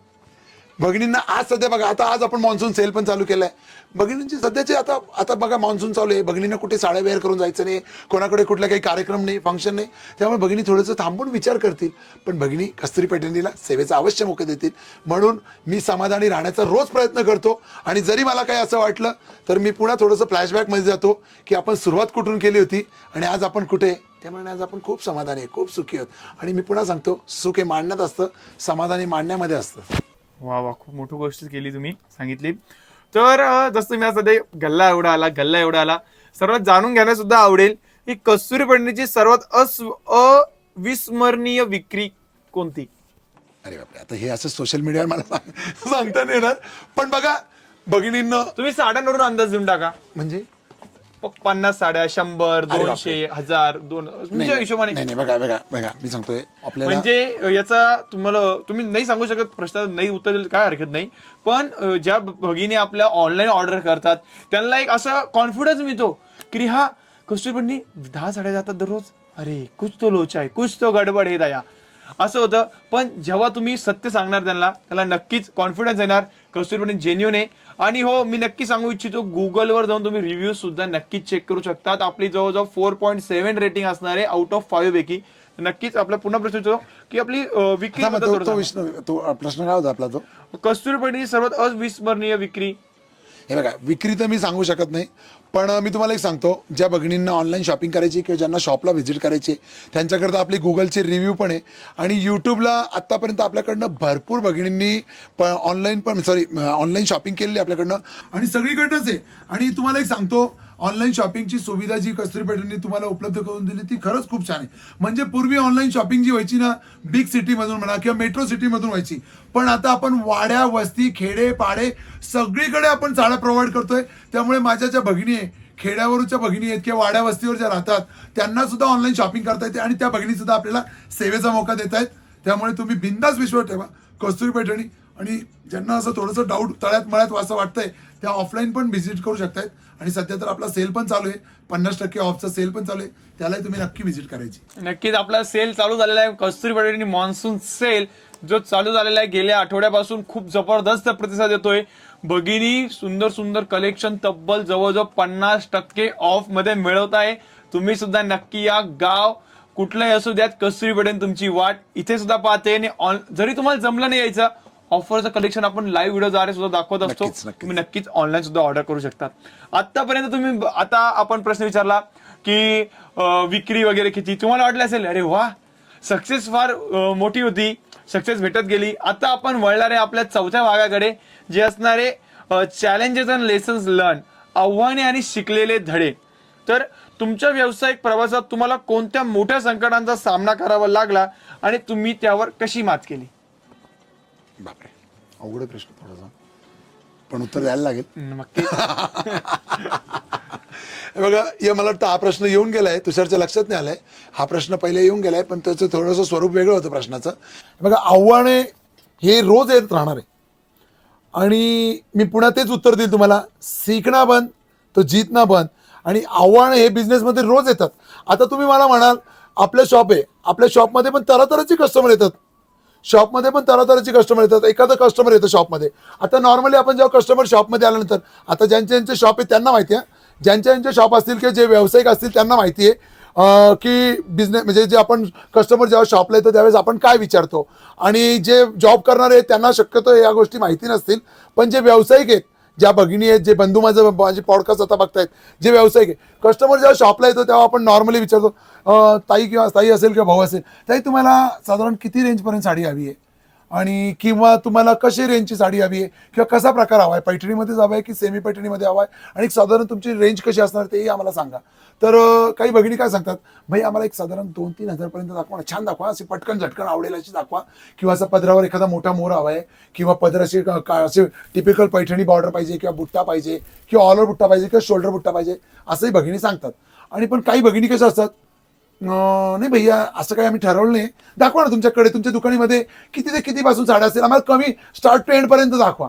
भगिनींना आज सध्या बघा, आज आपण मान्सून सेल पण चालू केलाय. भगिनींची सध्याची आता बघा मान्सून चालू आहे, भगिनींना कुठे साड्या वेअर करून जायचं नाही, कोणाकडे कुठला काही कार्यक्रम नाही, फंक्शन नाही, त्यामुळे भगिनी थोडंसं थांबून विचार करतील. पण भगिनी कस्तुरी पैठणीला सेवेचा अवश्य मोके देतील. म्हणून मी समाधानी राहण्याचा रोज प्रयत्न करतो. आणि जरी मला काही असं वाटलं तर मी पुन्हा थोडंसं फ्लॅशबॅकमध्ये जातो की आपण सुरुवात कुठून केली होती आणि आज आपण कुठे. त्यामुळे आज आपण खूप समाधानी आहे, खूप सुखी आहोत. आणि मी पुन्हा सांगतो, सुख हे मांडण्यात असतं, समाधानी मांडण्यामध्ये असतं. वा वा, खूप मोठी गोष्ट केली तुम्ही, सांगितली. तर जसं तुम्ही आज सध्या गल्ला एवढा आला, सर्वात जाणून घेण्यास सुद्धा आवडेल की कस्तुरी पैठणीची सर्वात अविस्मरणीय विक्री कोणती? अरे बापरे, आता हे असं सोशल मीडियावर मला सांगता नाही येणार. पण बघा भगिनींना, तुम्ही साड्यांवरून अंदाज देऊन टाका. म्हणजे 50 साड्या, 100, अरे 200, 1000, 2 तुमच्या हिशोबाने. नाही बघा मी सांगतोय आपल्याला, म्हणजे याचा तुम्ही नाही सांगू शकत, प्रश्न नाही उत्तर दिलं काय हरकत नाही. पण ज्या भगिनी आपल्या ऑनलाईन ऑर्डर करतात त्यांना एक असा कॉन्फिडन्स मिळतो की हा कस्तुरी पैठणी 10 साड्या जातात दररोज, अरे कुछ तो लोचा आहे, कुछ तो गडबड आहे दया, असं होतं. पण जेव्हा तुम्ही सत्य सांगणार त्याला नक्कीच कॉन्फिडन्स येणार, कस्तुरी पैठणी जेन्युइन आहे. आणि हो, मी नक्की सांगू इच्छितो, गुगलवर जाऊन तुम्ही रिव्ह्यू सुद्धा नक्कीच चेक करू शकतात. आपली जवळजवळ 4.7 रेटिंग असणार आहे आउट ऑफ 5 पैकी. नक्कीच आपला पुन्हा प्रश्न विचारतो की आपली विक्री तो प्रश्न काय होता आपला, तो कस्तुरी पैठणी सर्वात अविस्मरणीय विक्री. हे बघा, विक्री तर मी सांगू शकत नाही, पण मी तुम्हाला एक सांगतो, ज्या भगिनींना ऑनलाईन शॉपिंग करायची किंवा ज्यांना शॉपला व्हिजिट करायची त्यांच्याकरता आपली गुगलचे रिव्ह्यू पण आहे. आणि यूट्यूबला आत्तापर्यंत आपल्याकडनं भरपूर भगिनींनी ऑनलाईन शॉपिंग केलेली आपल्याकडनं, आणि सगळीकडनंच आहे. आणि तुम्हाला एक सांगतो, ऑनलाईन शॉपिंगची सुविधा जी कस्तुरी पैठणी तुम्हाला उपलब्ध करून दिली ती खरंच खूप छान आहे. म्हणजे पूर्वी ऑनलाईन शॉपिंग जी व्हायची ना, बिग सिटीमधून म्हणा किंवा मेट्रो सिटीमधून व्हायची, पण आता आपण वाड्या, वस्ती, खेडे, पाडे सगळीकडे आपण साड्या प्रोव्हाइड करतोय. त्यामुळे माझ्या ज्या भगिनी आहे, खेड्यावरच्या भगिनी आहेत किंवा वाड्या वस्तीवर ज्या राहतात, त्यांना सुद्धा ऑनलाईन शॉपिंग करता येते, आणि त्या भगिनी सुद्धा आपल्याला सेवेचा मौका देत आहेत. त्यामुळे तुम्ही बिंदास विश्वास ठेवा कस्तुरी पैठणी. आणि ज्यांना असं थोडंसं डाऊट तळ्यात मळ्यात असं वाटतंय, त्या ऑफलाईन पण व्हिजिट करू शकतायत. आणि सध्या तर आपला सेल पण चालू आहे, 50% ऑफचा सेल पण चालू आहे, त्यालाही तुम्ही नक्की व्हिजिट करायची. नक्कीच आपला सेल चालू झालेला आहे, कस्तुरी पैठणी मान्सून सेल जो चालू झालेला आहे. गेल्या आठवड्यापासून खूप जबरदस्त प्रतिसाद येतोय. भगिनी सुंदर सुंदर कलेक्शन तब्बल जवळजवळ 50% ऑफ मध्ये मिळवत आहे. तुम्ही सुद्धा नक्की या. गाव कुठलाही असू द्यात, कस्तुरी पैठणी तुमची वाट इथे सुद्धा पाहते. आणि जरी तुम्हाला जमलं नाही यायचं, ऑफरचं कलेक्शन आपण लाईव्ह व्हिडिओद्वारे सुद्धा दाखवत असतो. तुम्ही नक्कीच ऑनलाईन सुद्धा ऑर्डर करू शकता. आतापर्यंत तुम्ही, आता आपण प्रश्न विचारला की विक्री वगैरे किती, तुम्हाला वाटलं असेल अरे वा सक्सेस फार मोठी होती, सक्सेस भेटत गेली. आता आपण वळणार आहे आपल्या चौथ्या भागाकडे, जे असणारे चॅलेंजेस अँड लेसन्स लर्न, आव्हाने आणि शिकलेले धडे. तर तुमच्या व्यावसायिक प्रवासात तुम्हाला कोणत्या मोठ्या संकटांचा सामना करावा लागला आणि तुम्ही त्यावर कशी मात केली? बापरे, अवघड प्रश्न थोडासा, पण उत्तर द्यायला लागेल. नक्की. हे बघा, हे मला वाटतं हा प्रश्न येऊन गेलाय, तुषारच्या लक्षात नाही आलाय. हा प्रश्न पहिले येऊन गेलाय, पण त्याचं थोडंसं स्वरूप वेगळं होतं प्रश्नाचं. हे बघा, आव्हाने हे रोज येत राहणार आहे आणि मी पुन्हा तेच उत्तर देईल तुम्हाला, सीखना बंद तो जीतना बंद. आणि आव्हाने हे बिझनेसमध्ये रोज येतात. आता तुम्ही मला म्हणाल आपलं शॉप आहे, आपल्या शॉपमध्ये पण तऱ्हातऱ्हाचे कस्टमर येतात, शॉपमध्ये पण तऱ्हातऱ्हाचे कस्टमर येतात. एखादं कस्टमर येतं शॉपमध्ये. आता नॉर्मली आपण जेव्हा कस्टमर शॉपमध्ये आल्यानंतर, आता ज्यांचे शॉप आहे त्यांना माहिती आहे, ज्यांचे शॉप असतील किंवा जे व्यावसायिक असतील त्यांना माहिती आहे की बिझनेस म्हणजे जे आपण कस्टमर जेव्हा शॉपला येतो त्यावेळेस आपण काय विचारतो. आणि जे जॉब करणारे त्यांना शक्यतो या गोष्टी माहिती नसतील, पण जे व्यावसायिक आहेत, ज्या भगिनी आहेत, जे बंधू माझे पॉडकास्ट आता बघतायत, जे व्यावसायिक आहे, कस्टमर जेव्हा शॉपला येतो तेव्हा आपण नॉर्मली विचारतो ताई असेल किंवा भाऊ असेल, ताई तुम्हाला साधारण किती रेंजपर्यंत साडी हवी आहे, आणि किंवा तुम्हाला कशी रेंजची साडी हवी आहे किंवा कसा प्रकार हवा आहे, पैठणीमध्येच हवा आहे की सेमी पैठणीमध्ये हवा आहे, आणि साधारण तुमची रेंज कशी असणार तेही आम्हाला सांगा. तर काही भगिनी काय सांगतात, भाई आम्हाला एक साधारण 2-3 हजारपर्यंत दाखवा ना, छान दाखवा, असे पटकन झटकन आवडेल अशी दाखवा, किंवा असं पदरावर एखादा मोठा मोर हवा आहे, किंवा पदर असे टिपिकल पैठणी बॉर्डर पाहिजे, किंवा बुट्टा पाहिजे, किंवा ऑलर बुट्टा पाहिजे, किंवा शोल्डर बुट्टा पाहिजे, असंही भगिनी सांगतात. आणि पण काही भगिनी कशा असतात, नाही भैया असं काही आम्ही ठरवलं नाही, दाखवा ना तुमच्याकडे तुमच्या दुकानामध्ये किती ते कितीपासून साड्या असतील, आम्हाला कमी स्टार्ट टू एंड पर्यंत दाखवा.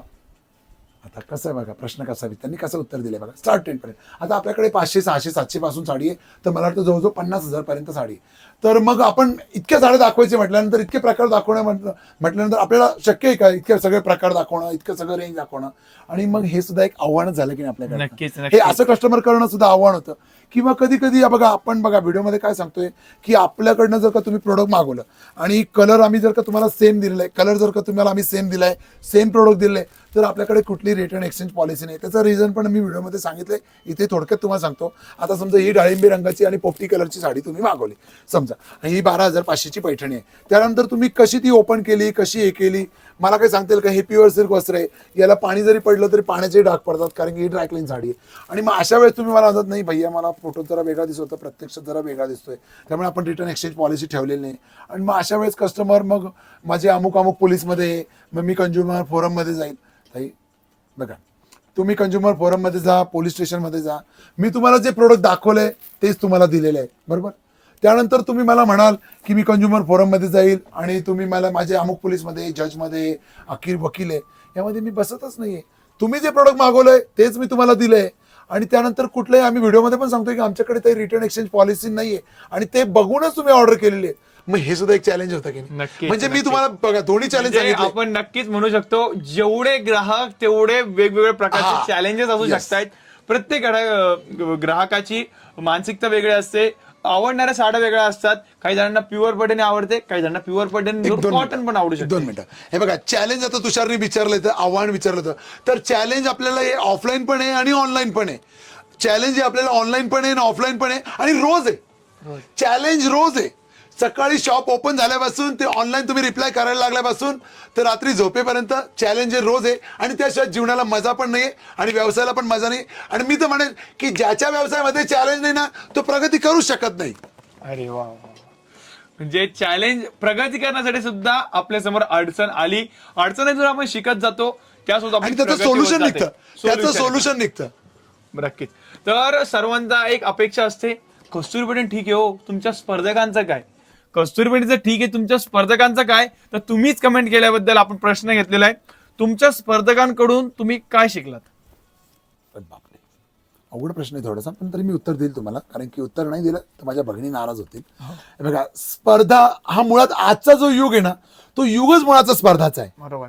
आता कसं आहे बघा, प्रश्न कसा आहे, त्यांनी कसं उत्तर दिले बघा, स्टार्ट टू एंड पर्यंत. आता आपल्याकडे 500, 600, 700 पासून साडी आहे, तर मला वाटतं जवळजवळ 50,000 पर्यंत साडी आहे. तर मग आपण इतक्या साड्या दाखवायचे म्हटल्यानंतर, इतके प्रकार दाखवणं म्हटल्यानंतर आपल्याला शक्य आहे का इतके सगळे प्रकार दाखवणं, इतकं सगळं रेंज दाखवणं. आणि मग हे सुद्धा एक आव्हानच झालं की नाही आपल्याकडे. नक्कीच, हे नक्कीच. असं कस्टमर करणं सुद्धा आव्हान होतं. किंवा कधी कधी बघा, आपण बघा व्हिडिओमध्ये काय सांगतोय की आपल्याकडनं जर का तुम्ही प्रोडक्ट मागवलं आणि कलर आम्ही जर का तुम्हाला सेम दिलेला आहे, कलर जर का तुम्हाला आम्ही सेम दिलाय, सेम प्रोडक्ट दिले, तर आपल्याकडे कुठली रिटर्न एक्सचेंज पॉलिसी नाही. त्याचं रिझन पण मी व्हिडिओमध्ये सांगितलंय, इथे थोडक्यात तुम्हाला सांगतो. आता समजा ही डाळिंबी रंगाची आणि पोपटी कलरची साडी तुम्ही मागवली समजा, आणि ही 12,500ची पैठणी आहे. त्यानंतर तुम्ही कशी ती ओपन केली, कशी हे केली, मला काय सांगतील का, हे प्युअर सिल्क वस्त्र आहे, याला पाणी जरी पडलं तरी पाण्याचे डाग पडतात, कारण की ही ड्रायक्लीन साडी आहे. आणि मग अशा वेळेस तुम्ही मला म्हणतात, नाही भैया मला फोटो जरा वेगळा दिसतो, प्रत्यक्षात जरा वेगळा दिसतोय, त्यामुळे आपण रिटर्न एक्सचेंज पॉलिसी ठेवलेली नाही. आणि मग अशा वेळेस कस्टमर मग माझे अमुक पोलीसमध्ये, मग मी कंझ्युमर फोरममध्ये जाईल. ताई बघा, तुम्ही कंझ्युमर फोरममध्ये जा, पोलीस स्टेशनमध्ये जा, मी तुम्हाला जे प्रोडक्ट दाखवलंय तेच तुम्हाला दिलेलं आहे, बरोबर. त्यानंतर तुम्ही मला म्हणाल की मी कंझ्युमर फोरममध्ये जाईल आणि तुम्ही मला माझे अमुक पोलीसमध्ये, जजमध्ये, वकील आहे, यामध्ये मी बसतच नाहीये. तुम्ही जे प्रोडक्ट मागवलंय तेच मी तुम्हाला दिलंय. आणि त्यानंतर कुठलंही, आम्ही व्हिडिओमध्ये पण सांगतोय की आमच्याकडे काही रिटर्न एक्सचेंज पॉलिसी नाहीये, आणि ते बघूनच तुम्ही ऑर्डर केलेली आहे. मग हे सुद्धा एक चॅलेंज होतं की नाही? नक्कीच, म्हणजे मी नक्कीच. तुम्हाला बघा दोन्ही चॅलेंज म्हणजे सांगितले. आपण नक्कीच म्हणू शकतो, जेवढे ग्राहक तेवढे वेगवेगळे हा. प्रकारचे चॅलेंजेस असू Yes. शकतात. प्रत्येक ग्राहकाची मानसिकता वेगळी असते, आवडणाऱ्या साड्या वेगळ्या असतात. काही जणांना प्युअर पैठणी आवडते, काही जणांना प्युअर पैठणी कॉटन पण आवडू शकते. 2 मिनिटं. हे बघा, चॅलेंज आता तुषारने विचारलं तर, आव्हान विचारलं तर चॅलेंज आपल्याला हे ऑफलाईन पण आहे आणि ऑनलाईन पण आहे. चॅलेंज हे आपल्याला ऑनलाईन पण आहे आणि ऑफलाईन पण आहे, आणि रोज आहे चॅलेंज, रोज आहे. सकाळी शॉप ओपन झाल्यापासून ते ऑनलाईन तुम्ही रिप्लाय करायला लागल्यापासून तर रात्री झोपेपर्यंत चॅलेंज हे रोज आहे. आणि त्याशिवाय जीवनाला मजा पण नाही आणि व्यवसायाला पण मजा नाही. आणि मी तर म्हणेन की ज्याच्या व्यवसायामध्ये चॅलेंज नाही ना, तो प्रगती करू शकत नाही. अरे वा, म्हणजे चॅलेंज, प्रगती करण्यासाठी सुद्धा आपल्या समोर अडचण आली, अडचणीतून आपण शिकत जातो, त्यासुद्धा आणि त्याचं सोल्युशन निघतं, त्याचं सोल्युशन निघतं. नक्कीच. तर सर्वांचा एक अपेक्षा असते, कस्तुरी पैठण ठीक आहे हो, तुमच्या स्पर्धकांचं काय? कस्तुरी पैठणीचं ठीक आहे, तुमच्या स्पर्धकांचं काय? तर तुम्हीच कमेंट केल्याबद्दल आपण प्रश्न घेतलेला आहे, तुमच्या स्पर्धकांकडून तुम्ही काय शिकलात? बापरे, अवघड प्रश्न आहे थोडासा, पण तरी मी उत्तर देईल तुम्हाला, कारण की उत्तर नाही दिलं तर माझ्या भगिनी नाराज होतील. हे बघा, स्पर्धा हा मुळात आजचा जो युग आहे ना, तो युगच मुळाचा स्पर्धाचा आहे. बरोबर.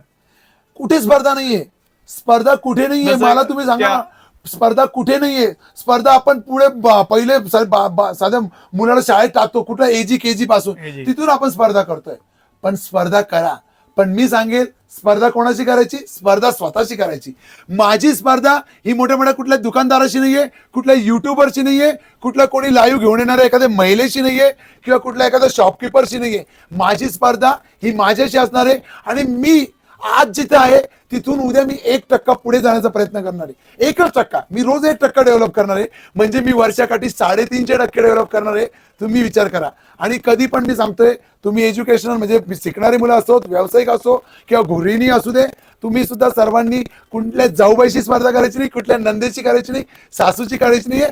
कुठे स्पर्धा नाहीये, स्पर्धा कुठे नाहीये, जसं मला तुम्ही सांगा ना, स्पर्धा कुठे नाहीये. स्पर्धा आपण पुढे पहिले साध्या मुलाला शाळेत टाकतो, कुठला केजी पासून, AG. तिथून आपण स्पर्धा करतोय. पण स्पर्धा करा, पण मी सांगेल स्पर्धा कोणाशी करायची? स्पर्धा स्वतःशी करायची. माझी स्पर्धा ही मोठ्या मोठ्या कुठल्या दुकानदाराशी नाहीये, कुठल्या युट्यूबरशी नाहीये, कुठल्या कोणी लाईव्ह घेऊन येणाऱ्या एखाद्या महिलेशी नाहीये, किंवा कुठल्या एखाद्या शॉपकीपरशी नाहीये. माझी स्पर्धा ही माझ्याशी असणार आहे. आणि मी आज जिथे आहे तिथून उद्या मी 1% पुढे जाण्याचा प्रयत्न करणार आहे. 1% मी रोज 1% डेव्हलप करणार आहे. म्हणजे मी वर्षाकाठी 3.5% डेव्हलप करणार आहे. तुम्ही विचार करा. आणि कधी पण मी सांगतोय, तुम्ही एज्युकेशनल म्हणजे शिकणारी मुलं असोत, व्यावसायिक असो किंवा गृहिणी असू दे, तुम्ही सुद्धा सर्वांनी कुठल्या जाऊबाईशी स्पर्धा करायची नाही, कुठल्या नंदेची करायची नाही, सासूची करायची नाहीये.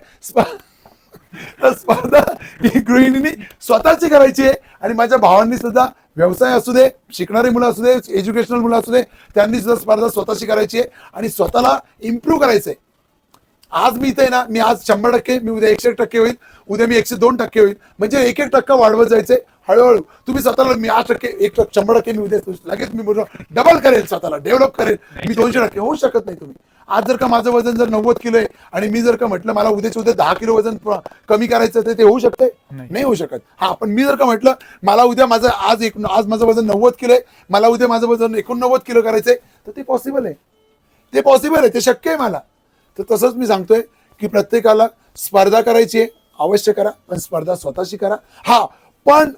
स्पर्धा ही गृहिणींनी स्वतःची करायची आहे. आणि माझ्या भावांनी सुद्धा व्यवसाय असू दे, शिकणारी मुलं असू दे, एज्युकेशनल मुलं असू दे, त्यांनी सुद्धा स्पर्धा स्वतःची करायची आहे आणि स्वतःला इम्प्रूव्ह करायचंय. आज मी इथे आहे ना, मी आज 100%, मी उद्या 101% होईल, उद्या मी 102% होईल. म्हणजे 1% वाढवत जायचंय हळूहळू. तुम्ही स्वतःला मी 8%, 100% मी उद्या लगेच मी डबल करेल, स्वतःला डेव्हलप करेल. मी 200% होऊ शकत नाही. तुम्ही आज जर का माझं वजन जर 90 किलो आहे आणि मी जर का म्हटलं मला उद्याच्या उद्या 10 किलो वजन कमी करायचं तर ते होऊ शकतंय? नाही होऊ शकत. हा, पण मी जर का म्हटलं मला उद्या माझं आज माझं वजन 90 किलो आहे, मला उद्या माझं वजन 89 किलो करायचंय, तर ते पॉसिबल आहे. ते पॉसिबल आहे, ते शक्य आहे मला. तर तसंच मी सांगतोय की प्रत्येकाला स्पर्धा करायची आहे, अवश्य करा, पण स्पर्धा स्वतःशी करा. हा, पण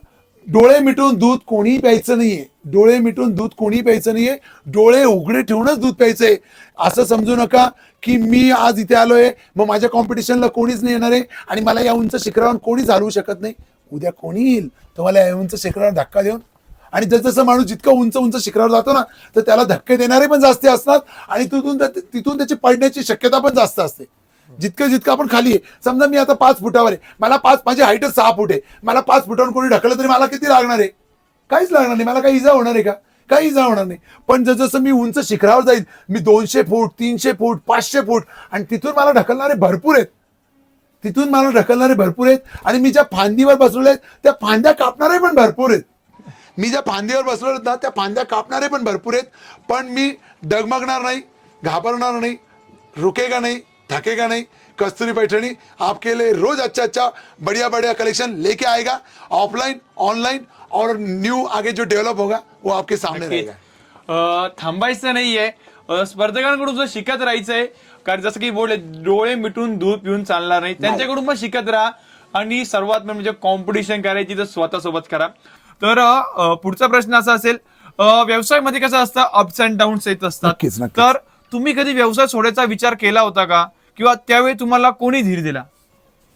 डोळे मिटून दूध कोणी प्यायचं नाहीये. डोळे मिटून दूध कोणी प्यायचं नाहीये. डोळे उघडे ठेवूनच दूध प्यायचंय. असं समजू नका की मी आज इथे आलोय, मग माझ्या कॉम्पिटिशनला कोणीच नाही येणार आहे आणि मला या उंच शिखरावर कोणीच हलवू शकत नाही. उद्या कोणी येईल तुम्हाला या उंच शिखरावर धक्का देऊन. आणि जसं माणूस जितका उंच उंच शिखरावर जातो ना, तर त्याला धक्के देणारे पण जास्त असतात आणि तिथून त्याची पडण्याची शक्यता पण जास्त असते. जितकं आपण खाली आहे, समजा मी आता 5 फुटावर आहे, माझी हाईटच 6 फूट आहे, मला 5 फुटावर कोणी ढकललं तरी मला किती लागणार आहे? काहीच लागणार नाही. मला काही इजा होणार आहे का? काही इजा होणार नाही. पण जसं मी उंच शिखरावर जाईल, मी 200 फूट, 300 फूट, 500 फूट, आणि तिथून मला ढकलणारे भरपूर आहेत. आणि मी ज्या फांदीवर बसलेले आहेत त्या फांद्या कापणारे पण भरपूर आहेत. मी ज्या फांदीवर बसलो ना, त्या फांद्या कापणारे पण भरपूर आहेत. पण मी डगमगणार नाही, घाबरणार नाही, रुकेगा नहीं, थकेगा नहीं. कस्तूरी पैठणी आपके लिए रोज अच्छा बढ़िया बढ़िया कलेक्शन लेके आएगा. ऑफलाइन, ऑनलाइन और न्यू आगे जो डेवलप होगा वो आपके सामने रहेगा. थांबायचं नाहीये, स्पर्धकांकडून सुद्धा शिकत राहायचंय. कारण जसं की बोलले, डोळे मिटून दूध पिऊन चालणार नाही. त्यांच्याकडून पण शिकत राहा आणि सर्वात म्हणजे कॉम्पिटिशन करायची तर स्वतःसोबत करा. तर पुढचा प्रश्न असा असेल, व्यवसायामध्ये कसं असतं, अप्स अँड डाऊन्स येत असतात. नक्कीच. तर तुम्ही कधी व्यवसाय सोडायचा विचार केला होता का? किंवा त्यावेळी तुम्हाला कोणी धीर दिला?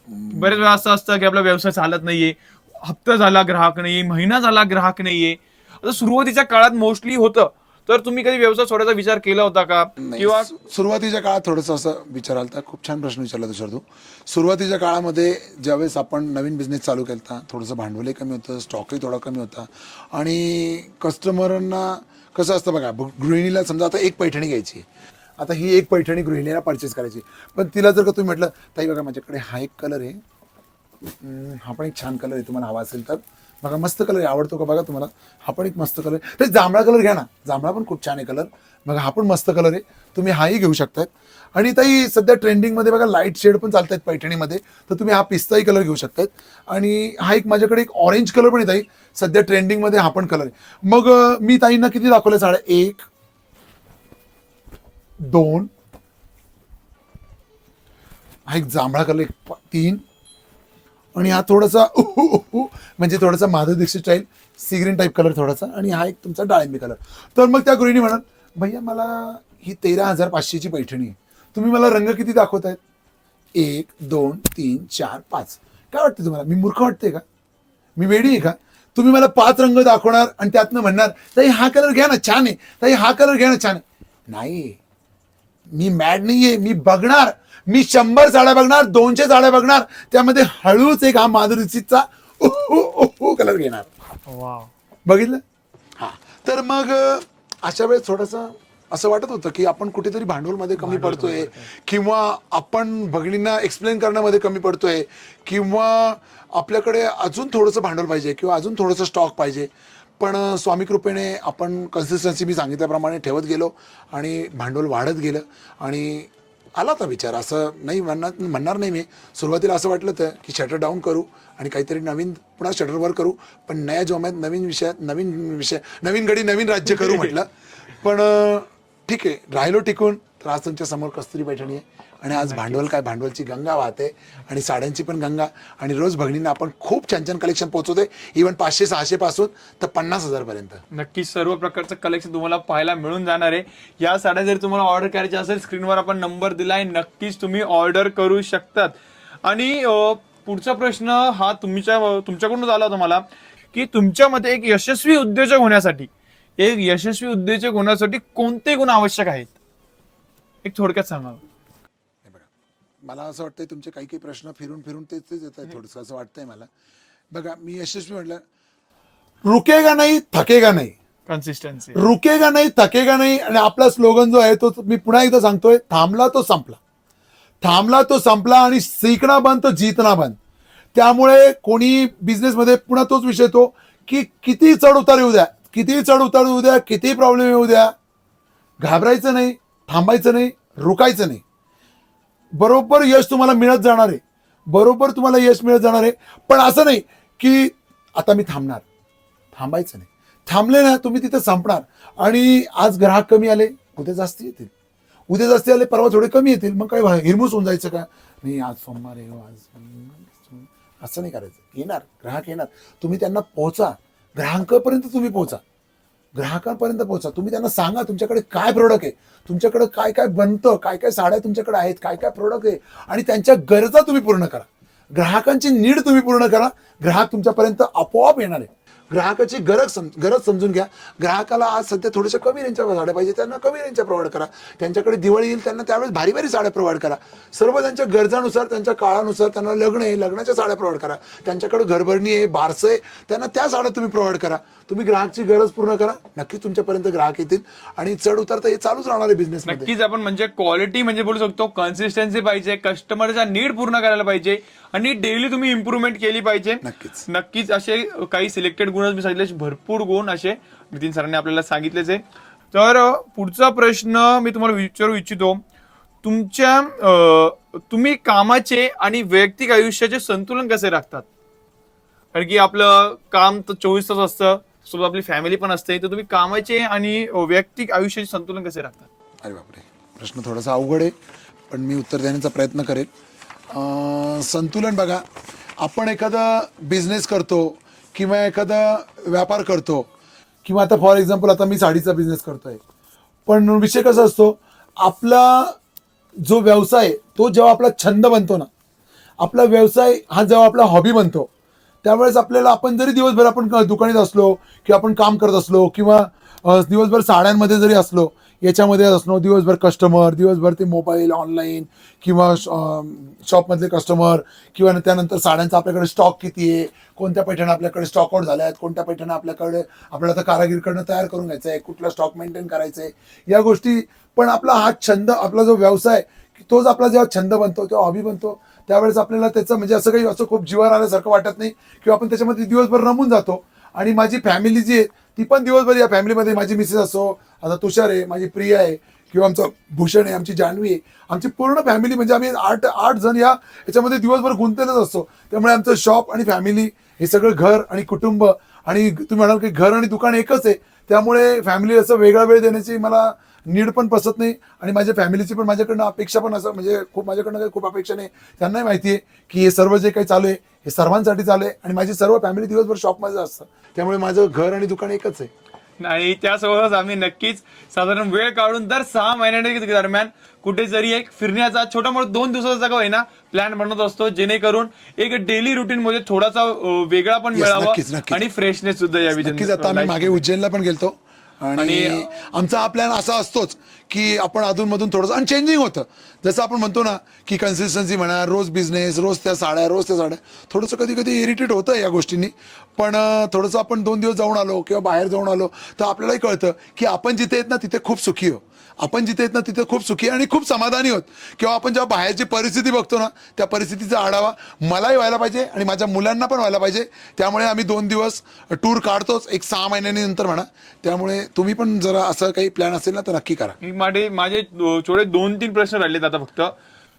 बरेच वेळा असं असतं की आपला व्यवसाय चालत नाहीये, हप्ता झाला ग्राहक नाहीये, महिना झाला ग्राहक नाहीये. आता सुरुवातीच्या काळात मोस्टली होतं. तर तुम्ही कधी व्यवसाय सोडायचा विचार केला होता का? किंवा सुरुवातीच्या काळात थोडंसं असं विचार आलता. खूप छान प्रश्न विचारला तुषार तू. सुरुवातीच्या काळामध्ये ज्यावेळेस आपण नवीन बिझनेस चालू केला, थोडंसं भांडवलही कमी होतं, स्टॉकही थोडा कमी होता आणि कस्टमरांना कसं असतं बघा, गृहिणीला समजा आता एक पैठणी घ्यायची, आता ही एक पैठणी गृहिणीला परचेस करायची, पण तिला जर का तुम्ही म्हटलं ताई बघा माझ्याकडे हा एक कलर आहे, हा पण एक छान कलर आहे, तुम्हाला हवा असेल तर बघा, मस्त कलर आहे, आवडतो का बघा तुम्हाला, हा पण एक मस्त कलर आहे, तर जांभळा कलर घ्या ना, जांभळा पण खूप छान आहे कलर, बघा हा पण मस्त कलर आहे, तुम्ही हाही घेऊ शकताय. आणि ताई सध्या ट्रेंडिंगमध्ये बघा लाईट शेड पण चालतात पैठणीमध्ये, तर तुम्ही हा पिस्ताही कलर घेऊ शकताय. आणि हा एक माझ्याकडे एक ऑरेंज कलर पण आहे ताई, सध्या ट्रेंडिंगमध्ये हा पण कलर आहे. मग मी ताईंना किती दाखवल्या साड्या, 1 2, हा एक जांभळा कलर 3, आणि हा थोडासा म्हणजे थोडासा Madhuri Dixit style sea green type colour थोडासा, आणि हा एक तुमचा डाळिंबी कलर. तर मग त्या गृहिणी म्हणाल भैया मला ही 13,500ची पैठणी आहे, तुम्ही मला रंग किती दाखवतायत, 1 2 3 4 5, काय वाटतं तुम्हाला, मी मूर्ख वाटते का, मी वेडी आहे का, तुम्ही मला 5 रंग दाखवणार आणि त्यातनं म्हणणार ताई हा कलर घ्या ना छान आहे, ताई हा कलर घ्या ना छान आहे. नाही, मी मॅड नाहीये, मी बघणार, मी 100 साड्या बघणार, 200 साड्या बघणार, त्यामध्ये हळूच एक हा माधुरी दीक्षितचा कलर घेणार. बघितलं. हा, तर मग अशा वेळेस थोडंसं असं वाटत होतं की आपण कुठेतरी भांडवलमध्ये कमी पडतोय, किंवा आपण भगिनींना एक्सप्लेन करण्यामध्ये कमी पडतोय, किंवा आपल्याकडे अजून थोडंसं भांडवल पाहिजे, किंवा अजून थोडंसं स्टॉक पाहिजे. पण स्वामी कृपेने आपण कन्सिस्टन्सी मी सांगितल्याप्रमाणे ठेवत गेलो आणि भांडवल वाढत गेलं. आणि आला होता विचार, असं नाही म्हणणार नाही मी, सुरुवातीला असं वाटलं होतं की शटर डाऊन करू आणि काहीतरी नवीन पुन्हा शटरवर करू, पण नया जोम्यात नवीन गडी नवीन राज्य करू म्हटलं. पण ठीक आहे, राहिलो टिकून तर आज तुमच्या समोर कस्तुरी पैठणी आहे आणि आज भांडवल काय, भांडवलची गंगा वाहते आणि साड्यांची पण गंगा. आणि रोज भगिनींना आपण खूप छान छान कलेक्शन पोहोचवतोय, इव्हन 500-600 पासून तर 50,000 पर्यंत. नक्कीच सर्व प्रकारचं कलेक्शन तुम्हाला पाहायला मिळून जाणार आहे. या साड्या जर तुम्हाला ऑर्डर करायची असेल, स्क्रीनवर आपण नंबर दिलाय, नक्कीच तुम्ही ऑर्डर करू शकतात. आणि पुढचा प्रश्न हा तुमच्याकडूनच आला होता मला, की तुमच्यामध्ये एक यशस्वी उद्योजक होण्यासाठी कोणते गुण आवश्यक आहेत, एक थोडक्यात सांगा. हे बघा, मला असं वाटतंय तुमचे काही काही प्रश्न फिरून फिरून तेच येत आहे, थोडंसं असं वाटतंय मला. बघा, मी यशस्वी म्हटलं, रुकेगा नाही थकेगा नाही, कन्सिस्टन्सी. रुकेगा नाही थकेगा नाही. आणि आपला स्लोगन जो आहे तो मी पुन्हा एकदा सांगतोय, थांबला तो संपला, थांबला तो संपला. आणि सीखना बंद तो जीतना बंद. त्यामुळे कोणी बिझनेसमध्ये पुन्हा तोच विषय तो, की किती चढ उतार येऊ द्या, किती चढ उतार येऊ द्या, किती प्रॉब्लेम येऊ द्या, घाबरायचं नाही, थांबायचं नाही, रुकायचं नाही. बरोबर यश तुम्हाला मिळत जाणार आहे, बरोबर तुम्हाला यश मिळत जाणार आहे. पण असं नाही की आता मी थांबणार, थांबायचं नाही. थांबले ना तुम्ही तिथे संपणार. आणि आज ग्राहक कमी आले, उद्या जास्त येतील, उद्या जास्त आले, परवा थोडे कमी येतील. मग काय हिरमूस होऊन जायचं का, नाही आज सोमवार आहे, आज असं नाही करायचं. येणार ग्राहक, येणार, तुम्ही त्यांना पोहोचा, ग्राहकापर्यंत तुम्ही पोहोचा, ग्राहकांपर्यंत पोहोचा. तुम्ही त्यांना सांगा तुमच्याकडे काय प्रोडक्ट आहे, तुमच्याकडे काय काय बनतं, काय काय साड्या तुमच्याकडे आहेत, काय काय प्रोडक्ट आहे. आणि त्यांच्या गरजा तुम्ही पूर्ण करा, ग्राहकांची नीड तुम्ही पूर्ण करा. ग्राहक तुमच्यापर्यंत आपोआप येणार आहे. ग्राहकाची गरज समजून घ्या. ग्राहकाला आज सध्या थोड्याशा कमी रेंजच्या साड्या पाहिजे, त्यांना कमी रेंजच्या प्रोव्हाइड करा. त्यांच्याकडे दिवाळी येईल, त्यांना त्यावेळेस भारी भारी साड्या प्रोव्हाइड करा. सर्व त्यांच्या गरजानुसार, त्यांच्या काळानुसार. त्यांना लग्न आहे, लग्नाच्या साड्या प्रोव्हाइड करा. त्यांच्याकडे घरभरणी आहे, बारसं आहे, त्यांना त्या साड्या तुम्ही प्रोव्हाइड करा. तुम्ही ग्राहकची गरज पूर्ण करा, नक्कीच तुमच्यापर्यंत ग्राहक येतील. आणि चढ उतार तर हे चालूच राहणार आहे बिझनेस. नक्कीच आपण म्हणजे क्वालिटी म्हणजे बोलू शकतो, कन्सिस्टन्सी पाहिजे, कस्टमरच्या नीड पूर्ण करायला पाहिजे आणि डेली तुम्ही इम्प्रूव्हमेंट केली पाहिजे. नक्कीच असे काही सिलेक्टेड गुणच मी सांगितले, भरपूर गुण असे नितीन सरांनी आपल्याला सांगितलेच आहे. तर पुढचा प्रश्न मी तुम्हाला विचारू इच्छितो, तुम्ही कामाचे आणि वैयक्तिक आयुष्याचे संतुलन कसे राखतात? कारण की आपलं काम तर 24 तास असतं, सोबत आपली फॅमिली पण असते, तर तुम्ही कामाचे आणि वैयक्तिक आयुष्याचे संतुलन कसे राखतात? अरे बापरे, प्रश्न थोडासा अवघड आहे, पण मी उत्तर देण्याचा प्रयत्न करेल. संतुलन बघा, आपण एखादा बिझनेस करतो किंवा एखादा व्यापार करतो, किंवा आता फॉर एक्झाम्पल आता मी साडीचा बिझनेस करतोय. पण विषय कसा असतो, आपला जो व्यवसाय तो जेव्हा आपला छंद बनतो ना, आपला व्यवसाय हा जेव्हा आपला हॉबी बनतो, त्यावेळेस आपल्याला, आपण जरी दिवसभर आपण दुकानात असलो किंवा आपण काम करत असलो किंवा दिवसभर साड्यांमध्ये जरी असलो, याच्यामध्ये असलो, दिवसभर कस्टमर, दिवसभर ते मोबाईल ऑनलाईन किंवा शॉपमधले कस्टमर, किंवा त्यानंतर साड्यांचा आपल्याकडे स्टॉक किती आहे, कोणत्या पैठणी आपल्याकडे स्टॉक आउट झाल्या आहेत, कोणत्या पैठणी आपल्याकडे आपल्याला आता कारागीरकडनं तयार करून घ्यायचं आहे, कुठला स्टॉक मेंटेन करायचं आहे, या गोष्टी. पण आपला हा छंद, आपला जो व्यवसाय, तोच आपला जेव्हा छंद बनतो, तेव्हा हॉबी बनतो, त्यावेळेस आपल्याला त्याचं म्हणजे असं काही असं खूप जीवावर आल्यासारखं वाटत नाही, किंवा आपण त्याच्यामध्ये दिवसभर रमून जातो. आणि माझी फॅमिली जी आहे ती पण दिवसभर, या फॅमिलीमध्ये माझी मिसेस असो, आता तुषार आहे, माझी प्रिया आहे, किंवा आमचं भूषण आहे, आमची जान्हवी आहे, आमची पूर्ण फॅमिली म्हणजे आम्ही आठ जण याच्यामध्ये दिवसभर गुंतलेलंच असतो. त्यामुळे आमचं शॉप आणि फॅमिली हे सगळं, घर आणि कुटुंब, आणि तुम्ही म्हणाल की घर आणि दुकान एकच आहे, त्यामुळे फॅमिली असं वेगळा वेळ देण्याची मला नीड पण पसत नाही. आणि माझ्या फॅमिलीची पण माझ्याकडनं अपेक्षा पण असं म्हणजे माझ्याकडनं काही खूप अपेक्षा नाही. त्यांनाही माहिती आहे की हे सर्व जे काही चालू आहे हे सर्वांसाठी चालू आहे, आणि माझी सर्व फॅमिली दिवसभर शॉपमध्ये असतं, त्यामुळे माझं घर आणि दुकान एकच आहे. नाही, त्यासोबतच आम्ही नक्कीच साधारण वेळ काढून दर 6 महिन्यांच्या दरम्यान कुठेतरी एक फिरण्याचा छोटा मोठा 2 दिवसाचा का होईना प्लॅन बनवत असतो, जेणेकरून एक डेली रुटीन मध्ये थोडासा वेगळा पण मिळावा आणि फ्रेशनेस सुद्धा यावी. नक्कीच. आता आम्ही मागे उज्जैनला पण गेलतो, आणि आमचा हा प्लॅन असा असतोच की आपण अधूनमधून थोडंसं, आणि चेंजिंग होतं, जसं आपण म्हणतो ना की कन्सिस्टन्सी म्हणा, रोज बिझनेस, रोज त्या साड्या, थोडंसं कधी कधी इरिटेट होतं या गोष्टींनी. पण थोडंसं आपण 2 दिवस जाऊन आलो किंवा बाहेर जाऊन आलो तर आपल्यालाही कळतं की आपण जिथे येत ना तिथे खूप सुखी हो, आपण जिथे येत ना तिथे खूप सुखी आणि खूप समाधानी होत. किंवा आपण जेव्हा बाहेरची परिस्थिती बघतो ना, त्या परिस्थितीचा आढावा मलाही व्हायला पाहिजे आणि माझ्या मुलांना पण व्हायला पाहिजे. त्यामुळे आम्ही 2 दिवस टूर काढतोच, एक 6 महिन्यांनंतर म्हणा. त्यामुळे तुम्ही पण जरा असं काही प्लॅन असेल ना तर नक्की करा. माझे थोडे 2-3 प्रश्न राहिलेत आता फक्त.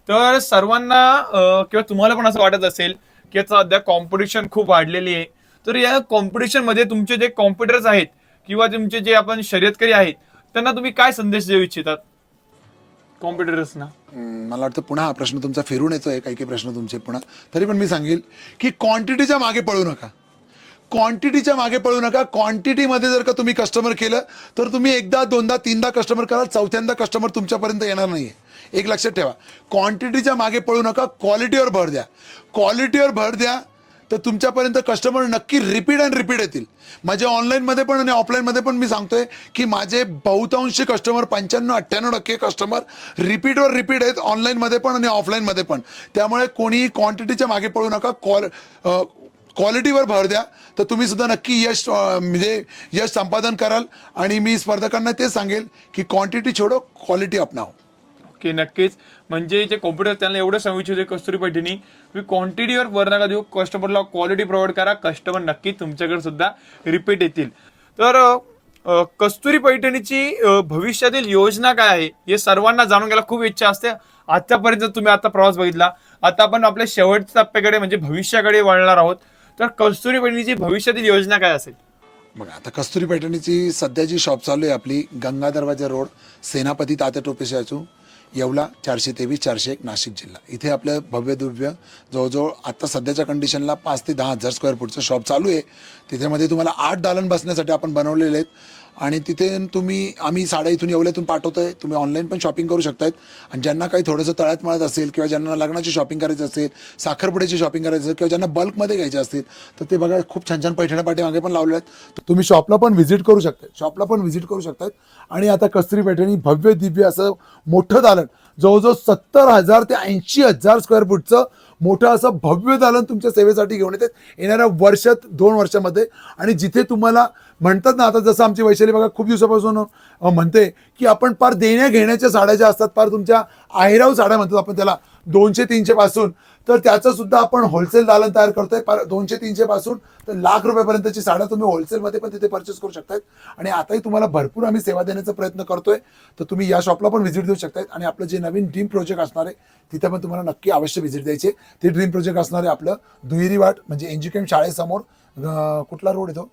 तर सर्वांना किंवा तुम्हाला पण असं वाटत असेल की आता सध्या कॉम्पिटिशन खूप वाढलेली आहे, तर या कॉम्पिटिशन मध्ये तुमचे जे कॉम्पिटिटर्स आहेत किंवा तुमचे जे आपण शर्यतकरी आहेत त्यांना तुम्ही काय संदेश देऊ इच्छितात? कॉम्प्युटर्सना? मला वाटतं पुन्हा हा प्रश्न तुमचा फिरून येतोय, काही काही प्रश्न तुमचे पुन्हा. तरी पण मी सांगेल की क्वांटिटीच्या मागे पळू नका. क्वांटिटीच्या मागे पळू नका. क्वांटिटीमध्ये जर का तुम्ही कस्टमर केलं तर तुम्ही एकदा, दोनदा, तीनदा कस्टमर कराल, चौथ्यांदा कस्टमर तुमच्यापर्यंत येणार नाहीये. एक लक्षात ठेवा, क्वांटिटीच्या मागे पळू नका, क्वालिटीवर भर द्या. क्वालिटीवर भर द्या तर तुमच्यापर्यंत कस्टमर नक्की रिपीट अँड रिपीट येतील. माझे ऑनलाईनमध्ये पण आणि ऑफलाईनमध्ये पण मी सांगतोय की माझे बहुतांशी कस्टमर 95-98% कस्टमर रिपीटवर रिपीट आहेत, ऑनलाईनमध्ये पण आणि ऑफलाईनमध्ये पण. त्यामुळे कोणीही क्वांटिटीच्या मागे पळू नका, क्वालिटीवर भर द्या तर तुम्ही सुद्धा नक्की यश म्हणजे यश संपादन कराल. आणि मी स्पर्धकांना तेच सांगेल की क्वांटिटी छोडो, क्वालिटी अपनाओ. ओके, नक्कीच. म्हणजे जे कॉम्प्युटर त्यांना एवढं सांगितलं होते कस्तुरी पैठणी, तुम्ही क्वांटिटीवर भर नका देऊ, कस्टमरला क्वालिटी प्रोव्हाइड करा, कस्टमर नक्की तुमच्याकडे सुद्धा रिपीट येतील. तर कस्तुरी पैठणीची भविष्यातील योजना काय आहे हे सर्वांना जाणून घ्यायला खूप इच्छा असते. आतापर्यंत तुम्ही आता प्रवास बघितला, आता आपण आपल्या शेवटच्या टप्प्याकडे म्हणजे भविष्याकडे वळणार आहोत. तर कस्तुरी पैठणीची भविष्यातील योजना काय असेल? बघा, आता कस्तुरी पैठणीची सध्या जी शॉप चालू आहे आपली, गंगा दरवाजा रोड, सेनापती तात्या टोपे शाचू, येवला 423 401 नाशिक जिल्हा. इथे आपलं भव्य दिव्य जवळजवळ आता सध्याच्या कंडिशनला 5 ते 10 हजार स्क्वेअर फूटचं शॉप चालू आहे. तिथे तुम्हाला 8 दालन बसण्यासाठी आपण बनवलेले आहेत. आणि तिथे आम्ही साड्या इथून येवल्यातून पाठवतोय. तुम्ही ऑनलाईन पण शॉपिंग करू शकतायत. आणि ज्यांना काही थोडंसं तळ्यात मळत असेल किंवा ज्यांना लग्नाची शॉपिंग करायची असेल, साखरपुड्याची शॉपिंग करायची असेल किंवा ज्यांना बल्कमध्ये घ्यायचे असतील तर ते बघा, खूप छान छान पैठण्या पाठीमागे पण लावले आहेत. तुम्ही शॉपला पण व्हिजिट करू शकताय. आणि आता कस्तुरी पैठणी भव्य दिव्य असं मोठं दालन, जवळजवळ 70,000 ते 80,000 स्क्वेअर फूटचं मोठं असं भव्य दालन तुमच्या सेवेसाठी घेऊन येतात येणाऱ्या वर्षात, 2 वर्षामध्ये. आणि जिथे तुम्हाला म्हणतात ना, आता जसं आमची वैशाली बघा खूप दिवसापासून म्हणते की आपण पार देण्या घेण्याच्या साड्या ज्या असतात, पार तुमच्या आहेराव साड्या म्हणतात आपण त्याला, 200-300 पासून, तर त्याचं सुद्धा आपण होलसेल दालन तयार करतोय. 200-300 पासून तर लाख रुपयापर्यंतची साड्या तुम्ही होलसेलमध्ये पण तिथे परचेस करू शकतायत. आणि आताही तुम्हाला भरपूर आम्ही सेवा देण्याचा प्रयत्न करतोय. तर तुम्ही या शॉपला पण व्हिजिट देऊ शकतायत. आणि आपलं जे नवीन ड्रीम प्रोजेक्ट असणार आहे तिथे पण तुम्हाला नक्की अवश्य व्हिजिट द्यायचे. ते ड्रीम प्रोजेक्ट असणार आहे आपलं दुहेरी वाट, म्हणजे एनजीकेम शाळेसमोर, कुठला रोड येतो,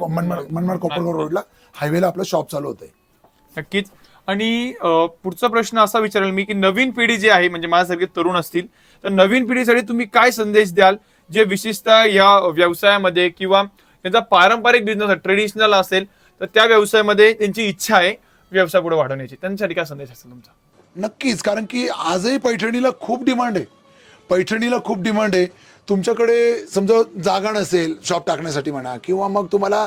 मनमाड कोपरगाव रोडला हायवेला आपलं शॉप चालू होतंय. नक्कीच. आणि पुढचा प्रश्न असा विचारेल मी की नवीन पिढी जी आहे, म्हणजे माझ्यासारखे तरुण असतील, तर नवीन पिढीसाठी तुम्ही काय संदेश द्याल, जे विशेषतः या व्यवसायामध्ये किंवा त्यांचा पारंपरिक बिझनेस ट्रेडिशनल असेल तर त्या व्यवसायामध्ये त्यांची इच्छा आहे व्यवसाय पुढे वाढवण्याची, त्यांच्यासाठी काय संदेश असेल तुमचा? नक्कीच, कारण की आजही पैठणीला खूप डिमांड आहे. तुमच्याकडे समजा जागा नसेल शॉप टाकण्यासाठी म्हणा, किंवा मग तुम्हाला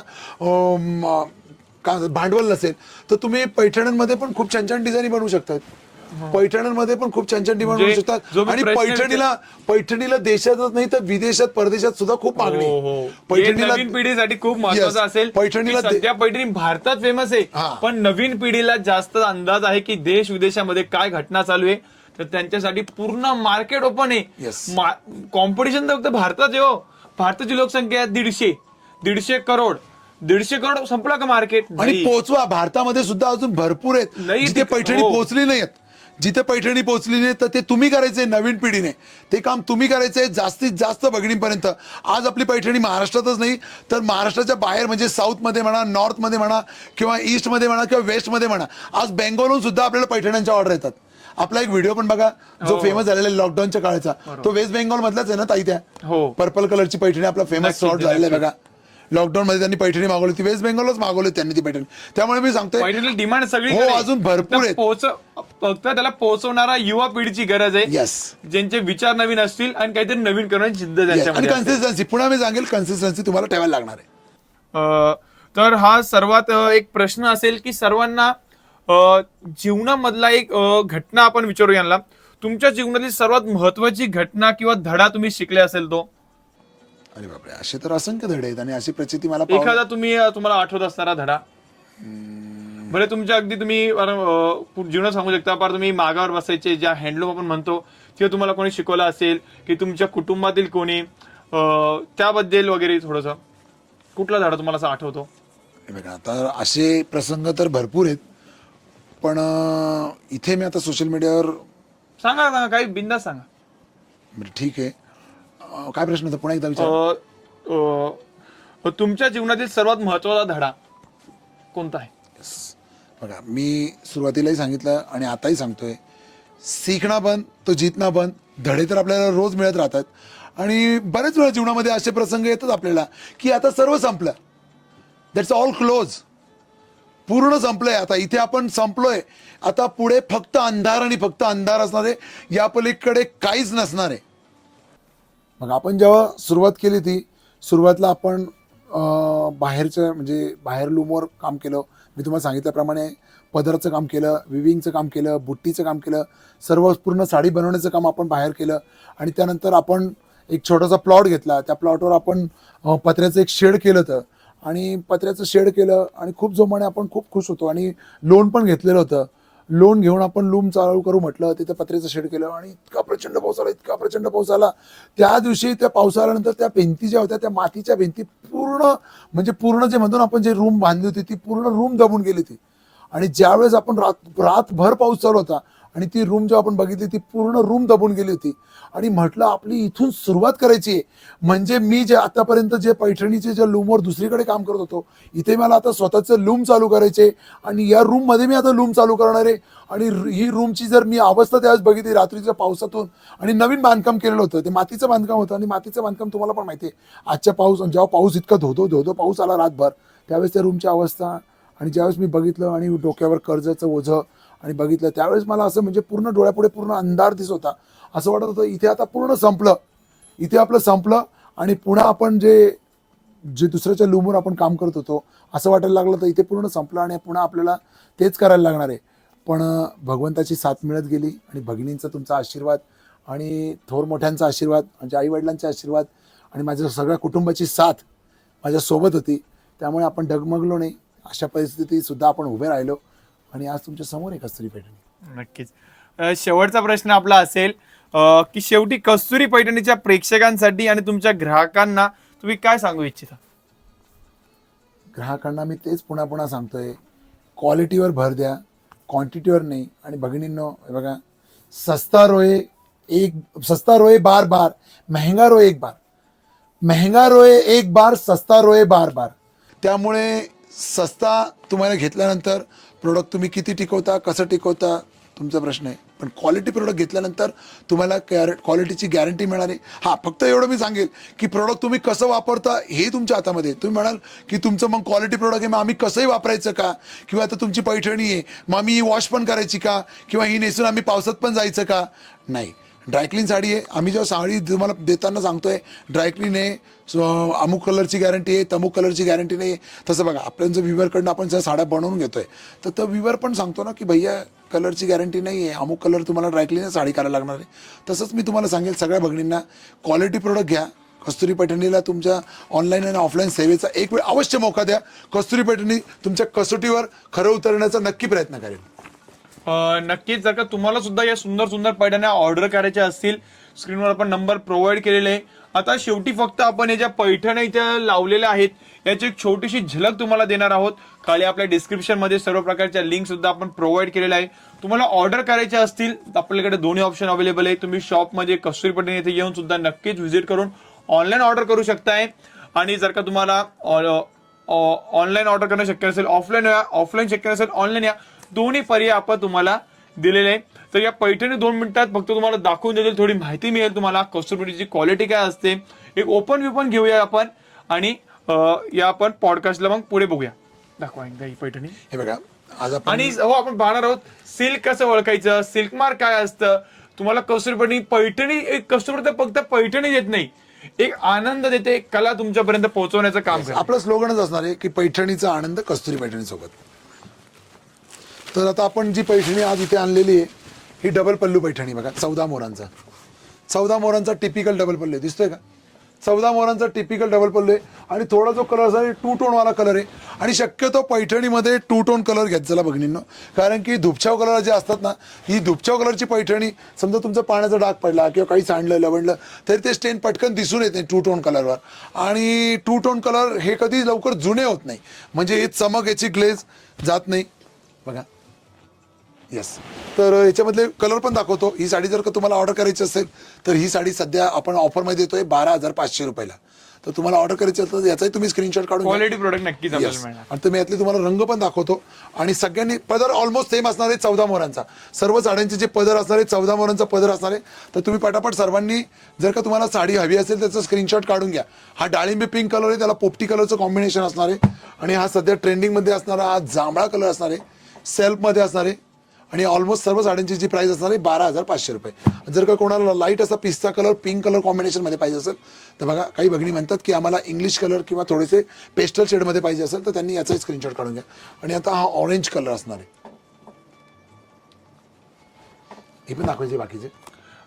भांडवल नसेल, तर तुम्ही पैठण्यांमध्ये पण खूप छान छान डिझाईन बनवू शकतात. पैठण्यांमध्ये पण खूप छान छान डिमांड बनवू शकतात. आणि पैठणीला देशातच नाही तर विदेशात, परदेशात सुद्धा खूप मागणी आहे. पैठणीला नवीन पिढीसाठी खूप महत्वाचं असेल. पैठणीला सध्या पैठणी भारतात फेमस आहे, पण नवीन पिढीला जास्त अंदाज आहे की देश विदेशामध्ये काय घटना चालू आहे. तर त्यांच्यासाठी पूर्ण मार्केट ओपन आहे. कॉम्पिटिशन तर फक्त भारतात आहे. भारताची लोकसंख्या 150 करोड. 150 करोड संपला का मार्केट? आणि पोहोचवा, भारतामध्ये सुद्धा अजून भरपूर आहेत जिथे पैठणी पोहोचली नाहीत. जिथे पैठणी पोहोचली नाही तर ते तुम्ही करायचंय, नवीन पिढीने ते काम तुम्ही करायचंय जास्तीत जास्त भगिनीपर्यंत. आज आपली पैठणी महाराष्ट्रातच नाही तर महाराष्ट्राच्या बाहेर, म्हणजे साऊथमध्ये म्हणा, नॉर्थमध्ये म्हणा, किंवा ईस्टमध्ये म्हणा, किंवा वेस्टमध्ये म्हणा, आज बेंगॉलहून सुद्धा आपल्याला पैठण्यांच्या ऑर्डर येतात. आपला एक व्हिडिओ पण बघा जो फेमस झालेला आहे लॉकडाऊनच्या काळाचा, तो वेस्ट बेंगॉल मधलाच आहे ना ताई? त्या पर्पल कलरची पैठणी आपला फेमस शॉट झालेला आहे बघा. लॉकडाऊन मध्ये त्यांनी पैठणी मागवली, ती वेस्ट बेंगॉलच मागवली त्यांनी ती पैठणी. त्यामुळे मी सांगतोय डिमांड सगळी अजून भरपूर आहे. फक्त त्याला पोहोचवणारा युवा पिढीची गरज आहे. ज्यांचे विचार नवीन असतील आणि काहीतरी नवीन करण्याची जिद्द त्यांच्यामध्ये. कन्सिस्टन्सी, पुन्हा मी सांगेल कन्सिस्टन्सी तुम्हाला ठेवायला लागणार आहे. तर हा सर्वात एक प्रश्न असेल की सर्वांना जीवनामधला एक घटना आपण विचारू यांना, तुमच्या जीवनातील सर्वात महत्वाची घटना किंवा धडा तुम्ही शिकले असेल तो? अरे बापरे, असे तर असंख्य धडे आहेत आणि अशी प्रचिती मला एखादा तुम्हाला आठवत असणारा धडा. बरे तुमच्या अगदी तुम्ही जीवनात सांगू शकता, पर तुम्ही मागावर बसायचे, ज्या हँडलूम आपण म्हणतो, ते तुम्हाला कोणी शिकवलं असेल की तुमच्या कुटुंबातील कोणी, त्याबद्दल वगैरे थोडस कुठला धडा तुम्हाला असा आठवतो? बघा, आता असे प्रसंग तर भरपूर आहेत, पण इथे मी आता सोशल मीडियावर सांगा काही बिंदास सांगा. ठीक आहे, काय प्रश्न होता पुन्हा एकदा विचार. तुमच्या जीवनातील सर्वात महत्वाचा धडा कोणता आहे? बघा, मी सुरुवातीलाही सांगितलं आणि आताही सांगतोय, सीखना बंद तो जीतना बंद. धडे तर आपल्याला रोज मिळत राहतात आणि बरेच वेळा जीवनामध्ये असे प्रसंग येतात आपल्याला की आता सर्व संपलं, दॅट्स ऑल क्लोज, पूर्ण संपलंय, आता इथे आपण संपलोय, आता पुढे फक्त अंधार आणि फक्त अंधार असणार आहे, या पलीकडे काहीच नसणार आहे. मग आपण जेव्हा सुरुवात केली ती सुरुवातीला आपण बाहेरचं म्हणजे बाहेर लूमवर काम केलं. मी तुम्हाला सांगितल्याप्रमाणे पदराचं काम केलं, विविंगचं काम केलं, बुट्टीचं काम केलं, सर्व पूर्ण साडी बनवण्याचं काम आपण बाहेर केलं. आणि त्यानंतर आपण एक छोटासा प्लॉट घेतला. त्या प्लॉटवर आपण पत्र्याचं एक शेड केलं होतं आणि पत्र्याचं शेड केलं आणि खूप जोमाने आपण खूप खुश होतो आणि लोन पण घेतलेलं होतं. लोन घेऊन आपण लूम चालू करू म्हटलं, तिथं पत्र्याचं शेड केलं आणि इतका प्रचंड पाऊस आला, इतका प्रचंड पाऊस आला. त्या दिवशी त्या पाऊस आल्यानंतर त्या भिंती ज्या होत्या त्या मातीच्या भिंती पूर्ण म्हणजे पूर्ण जे म्हणतो ना आपण जे रूम बांधली होती ती पूर्ण रूम दबून गेली ती. आणि ज्यावेळेस आपण रातभर पाऊस चालू होता आणि ती रूम जेव्हा आपण बघितली ती पूर्ण रूम दबून गेली होती. आणि म्हटलं आपली इथून सुरुवात करायची आहे. म्हणजे मी जे आतापर्यंत जे पैठणीचे ज्या लूमवर दुसरीकडे काम करत होतो, इथे मला आता स्वतःचं लूम चालू करायचे आणि या रूममध्ये मी आता लूम चालू करणार आहे. आणि ही रूमची जर मी अवस्था त्यावेळेस बघितली रात्रीच्या पावसातून, आणि नवीन बांधकाम केलेलं होतं, ते मातीचं बांधकाम होतं आणि मातीचं बांधकाम तुम्हाला पण माहिती आहे, आजच्या पाऊस जेव्हा पाऊस इतका धोधो पाऊस आला रातभर, त्यावेळेस त्या रूमची अवस्था. आणि ज्यावेळेस मी बघितलं आणि डोक्यावर कर्जाचं ओझं आणि बघितलं, त्यावेळेस मला असं म्हणजे पूर्ण डोळ्यापुढे पूर्ण अंधार दिसत होता. असं वाटत होतं इथे आता पूर्ण संपलं, इथे आपलं संपलं आणि पुन्हा आपण जे दुसऱ्याच्या लूमवर आपण काम करत होतो असं वाटायला लागलं तर इथे पूर्ण संपलं आणि पुन्हा आपल्याला तेच करायला लागणार आहे. पण भगवंताची साथ मिळत गेली आणि भगिनींचा तुमचा आशीर्वाद आणि थोर मोठ्यांचा आशीर्वाद, म्हणजे आईवडिलांचे आशीर्वाद आणि माझ्या सगळ्या कुटुंबाची साथ माझ्यासोबत होती. त्यामुळे आपण डगमगलो नाही. अशा परिस्थितीत सुद्धा आपण उभे राहिलो आणि आज तुमच्या समोर आहे कस्तुरी पैठणी. नक्कीच. शेवटचा प्रश्न आपला असेल की शेवटी कस्तुरी पैठणीच्या प्रेक्षकांसाठी आणि तुमच्या ग्राहकांना तुम्ही काय सांगू इच्छिता? ग्राहकांना मी तेच पुन्हा पुन्हा सांगतोय, क्वालिटीवर भर द्या, क्वांटिटीवर नाही. आणि भगिनींनो हे बघा, सस्ता रोए बार बार, महंगा रोए एक बार, महंगा रोए एक बार, सस्ता रोए बार बार. त्यामुळे सस्ता तुम्हाला घेतल्यानंतर प्रोडक्ट तुम्ही किती टिकवता, कसं टिकवता तुमचा प्रश्न आहे, पण क्वालिटी प्रोडक्ट घेतल्यानंतर तुम्हाला क्वालिटीची गॅरंटी मिळणार आहे. हां, फक्त एवढं मी सांगेल की प्रोडक्ट तुम्ही कसं वापरता हे तुमच्या हातामध्ये. तुम्ही म्हणाल की तुमचं मग क्वालिटी प्रोडक्ट आहे, मग आम्ही कसंही वापरायचं का, किंवा आता तुमची पैठणी आहे मग आम्ही ही वॉश पण करायची का, किंवा ही नेसून आम्ही पावसात पण जायचं का? नाही, ड्रायक्लीन साडी आहे. आम्ही जेव्हा साडी तुम्हाला देताना सांगतोय ड्रायक्लीन आहे, अमुक कलरची गॅरंटी आहे, तमुक कलरची गॅरंटी नाही. तसं बघा, आपल्याला जर विवरकडनं आपण जर साड्या बनवून घेतोय तर विवर पण सांगतो ना की भैया कलरची गॅरंटी नाही आहे, अमुक कलर तुम्हाला ड्रायक्लीन साडी करायला लागणार आहे. तसंच मी तुम्हाला सांगेल सगळ्या भगिनींना, क्वालिटी प्रोडक्ट घ्या. कस्तुरी पैठणीला तुमच्या ऑनलाईन आणि ऑफलाईन सेवेचा एक वेळ अवश्य मौका द्या. कस्तुरी पैठणी तुमच्या कसोटीवर खरं उतरण्याचा नक्की प्रयत्न करेल. नक्कीच. जर का तुम्हाला सुद्धा या सुंदर सुंदर पैठण्या ऑर्डर करायच्या असतील, स्क्रीनवर आपण नंबर प्रोव्हाइड केलेले आहे. आता शेवटी फक्त आपण या ज्या पैठण्या इथे लावलेल्या आहेत याची एक छोटीशी झलक तुम्हाला देणार आहोत. खाली आपल्या डिस्क्रिप्शन मध्ये सर्व प्रकारच्या लिंक सुद्धा आपण प्रोव्हाइड केलेल्या आहे. तुम्हाला ऑर्डर करायच्या असतील तर आपल्याकडे दोन्ही ऑप्शन अवेलेबल आहे. तुम्ही शॉपमध्ये कस्तुरी पैठणी येथे येऊन सुद्धा नक्कीच व्हिजिट करून ऑनलाईन ऑर्डर करू शकताय. आणि जर का तुम्हाला ऑनलाईन ऑर्डर करणं शक्य नसेल, ऑफलाईन शक्य नसेल, ऑनलाईन या, दोन्ही पर्याय आपण तुम्हाला दिलेले आहे. तर या पैठणी 2 मिनिटात फक्त तुम्हाला दाखवून देतील, थोडी माहिती मिळेल तुम्हाला कस्तुरी पैठणीची क्वालिटी काय असते. एक ओपन व्यू पण घेऊया आपण आणि या आपण पॉडकास्टला मग पुढे बघूया. दाखवा एकदा ही पैठणी. हे बघा, आज आपण आणि आपण पाहणार आहोत सिल्क कसं ओळखायचं, सिल्क मार्क काय असतं. तुम्हाला कस्तुरी पैठणी एक कस्टमर फक्त पैठणी देत नाही, एक आनंद देते, एक कला तुमच्यापर्यंत पोहोचवण्याचं काम करते. आपलं स्लोगनच असणार आहे की पैठणीचा आनंद कस्तुरी पैठणी सोबत. तर आता आपण जी पैठणी आज इथे आणलेली आहे ही डबल पल्लू पैठणी बघा, 14 मोरांचा टिपिकल डबल पल्लू आहे. दिसतोय का? 14 मोरांचा टिपिकल डबल पल्लू आहे आणि थोडा जो कलर आहे 2 टोन वाला कलर आहे. आणि शक्यतो पैठणीमध्ये 2 टोन कलर घेत चला भगिनींनो, कारण की धुपछाव कलर जे असतात ना, ही धुपछाव कलरची पैठणी समजा तुमचा पाण्याचा डाग पडला किंवा काही सांडलं लवणलं तरी ते स्टेन पटकन दिसून येते 2 टोन कलरवर. आणि 2 टोन कलर हे कधी लवकर जुने होत नाही, म्हणजे हे चमक, याची ग्लेज जात नाही बघा. येस, तर याच्यामधले कलर पण दाखवतो. ही साडी जर का तुम्हाला ऑर्डर करायची असेल तर ही साडी सध्या आपण ऑफरमध्ये देतोय 12,500 रुपयाला. तर तुम्हाला ऑर्डर करायची असेल तर याचाही तुम्ही स्क्रीनशॉट काढून घ्या. क्वालिटी प्रोडक्ट नक्कीच आपल्याला Yes. मिळणार. आणि तुम्ही यातले तुम्हाला रंग पण दाखवतो आणि सगळ्यांनी पदर ऑलमोस्ट सेम असणार आहे 14 मोहरांचा. सर्व साड्यांचे जे पदर असणार आहे 14 मोहरांचा पदर असणार आहे. तर तुम्ही पटापट सर्वांनी जर का तुम्हाला साडी हवी असेल त्याचं स्क्रीनशॉट काढून घ्या. हा डाळिंबी पिंक कलर आहे, त्याला पोपटी कलरचं कॉम्बिनेशन असणार आहे आणि हा सध्या ट्रेंडिंग मध्ये असणारा हा जांभळा कलर असणार आहे, सेल्फ मध्ये असणार आहे आणि ऑलमोस्ट सर्व साड्यांची जी प्राइस असणार आहे 12,500 रुपये. जर का कोणाला लाईट असा पिस्ता कलर पिंक कलर कॉम्बिनेशन मध्ये पाहिजे असेल तर बघा, काही भगिनी म्हणतात की आम्हाला इंग्लिश कलर किंवा थोडेसे पेस्टल शेडमध्ये पाहिजे असेल तर त्यांनी याचाही स्क्रीनशॉट काढून घ्या. आणि आता हा ऑरेंज कलर असणार आहे, हे पण दाखवायचे बाकीचे.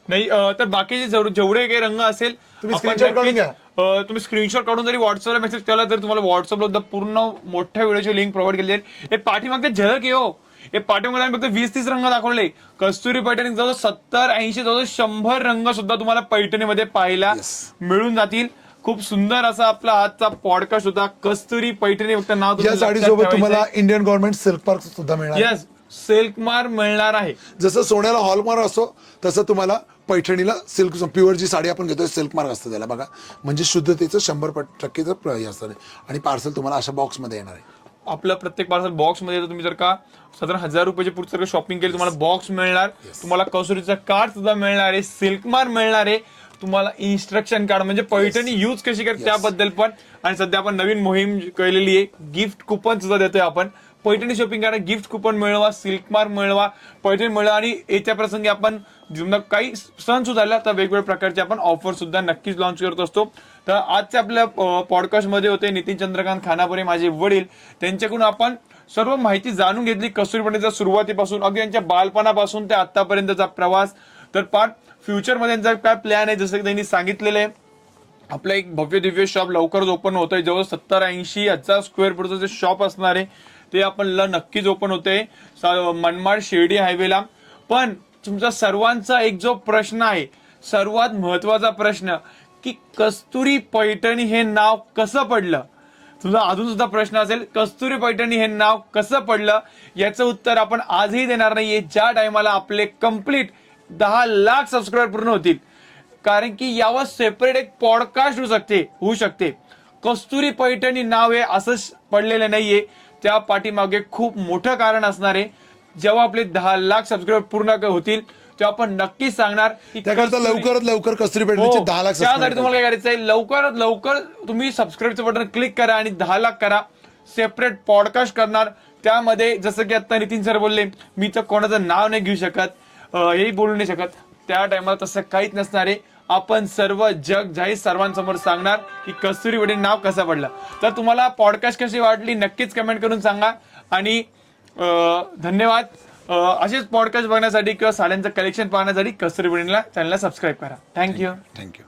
नाही तर बाकीचे जेवढे काही रंग असेल तुम्ही आपण screenshot काढून नक्कीच, घ्या. तुम्ही स्क्रीनशॉट काढून जरी व्हॉट्सअपला मेसेज केला तर तुम्हाला व्हॉट्सअपला पूर्ण मोठ्या व्हिडिओची लिंक प्रोव्हाइड केली आहे. हे पाठीमागचे झलक आहे हो. हे पाठीमागे आम्ही फक्त 20-30 रंग दाखवले. कस्तुरी पैठणी जवळ 70-80 जवळ 100 रंग सुद्धा तुम्हाला पैठणीमध्ये पाहायला Yes. मिळून जातील. खूप सुंदर असा आपला आजचा पॉडकास्ट होता. कस्तुरी पैठणी फक्त नाव या साडीसोबत तुम्हाला इंडियन गव्हर्नमेंट सिल्क मार्क सुद्धा मिळणार आहे. येस, सिल्क मार्क मिळणार आहे. जसं सोन्याला हॉलमार्क असतो तसं तुम्हाला पैठणीला सिल्क प्युअर जी साडी आपण घेतोय सिल्क मार्क असतं त्याला बघा. म्हणजे शुद्धतेचं 100% हे असतं आणि पार्सल तुम्हाला अशा बॉक्समध्ये येणार आहे. आपलं प्रत्येक पार्सल बॉक्स मध्ये येतं. तुम्ही जर का साधारण 1000 रुपयाची पुढचं शॉपिंग केली तुम्हाला बॉक्स मिळणार, तुम्हाला कसुरीचा कार्ड सुद्धा मिळणार आहे, सिल्क मार्क मिळणार आहे, तुम्हाला इन्स्ट्रक्शन कार्ड म्हणजे पैठणी यूज कशी करते त्याबद्दल पण. आणि सध्या आपण नवीन मोहीम केलेली आहे, गिफ्ट कुपन सुद्धा देतोय आपण. पैठणी शॉपिंग करा, गिफ्ट कुपन मिळवा, सिल्क मार्क मिळवा, पैठणी मिळवा. आणि येत्या प्रसंगी आपण जेव्हा काही सण सुद्धा आला तर वेगवेगळ्या प्रकारचे आपण ऑफर सुद्धा नक्कीच लॉन्च करत असतो. तर आजच्या आपल्या पॉडकास्टमध्ये होते नितीन चंद्रकांत खानापुरे, माझे वडील. त्यांच्याकडून आपण सर्व माहिती जाणून घेतली कस्तुरी पैठणीच्या सुरुवातीपासून अगदी त्यांच्या बालपणापासून ते आतापर्यंतचा प्रवास. तर पार्ट फ्युचरमध्ये त्यांचा काय प्लॅन आहे जसं की त्यांनी सांगितलेलं आहे. आपलं एक भव्य दिव्य शॉप लवकरच ओपन होतंय. जवळ 70-80 हजार स्क्वेअर फूटचं जे शॉप असणार आहे ते आपल्याला नक्कीच ओपन होतंय मनमाड शिर्डी हायवेला. पण तुमचा सर्वांचा एक जो प्रश्न आहे, सर्वात महत्वाचा प्रश्न, की कस्तुरी पैठणी हे नाव कसं पडलं. तुझा अजून सुद्धा प्रश्न असेल कस्तुरी पैठणी हे नाव कसं पडलं, याचं उत्तर आपण आजही देणार नाहीये ज्या टायमाला आपले कम्प्लीट 10 लाख सबस्क्राईबर पूर्ण होतील. कारण की यावर सेपरेट एक पॉडकास्ट होऊ शकते. कस्तुरी पैठणी नाव हे असंच पडलेलं नाहीये, त्या पाठीमागे खूप मोठं कारण असणार आहे. जेव्हा आपले 10 लाख सबस्क्राईबर पूर्ण होतील तेव्हा आपण नक्कीच सांगणार की त्याकरता लवकरात लवकर कस्तुरी पैठणीचे 10 लाख त्यासाठी subscribe तुम्हाला काय करायचं आहे, लवकरात लवकर तुम्ही सबस्क्राईबचं बटन क्लिक करा आणि 10 लाख करा. सेपरेट पॉडकास्ट करणार त्यामध्ये, जसं की आता नितीन सर बोलले, मी तर कोणाचं नाव नाही घेऊ शकत, हेही बोलू नाही शकत. त्या टायमाला तसं काहीच नसणार आहे. आपण सर्व जग जाहीर सर्वांसमोर सांगणार की कस्तुरी पैठणी नाव कसं पडलं. तर तुम्हाला पॉडकास्ट कशी वाटली नक्कीच कमेंट करून सांगा. आणि धन्यवाद. असेच पॉडकास्ट बघण्यासाठी किंवा साड्यांचं कलेक्शन पाहण्यासाठी कस्तुरी पैठणीला चॅनलला सबस्क्राईब करा. थँक्यू. थँक्यू.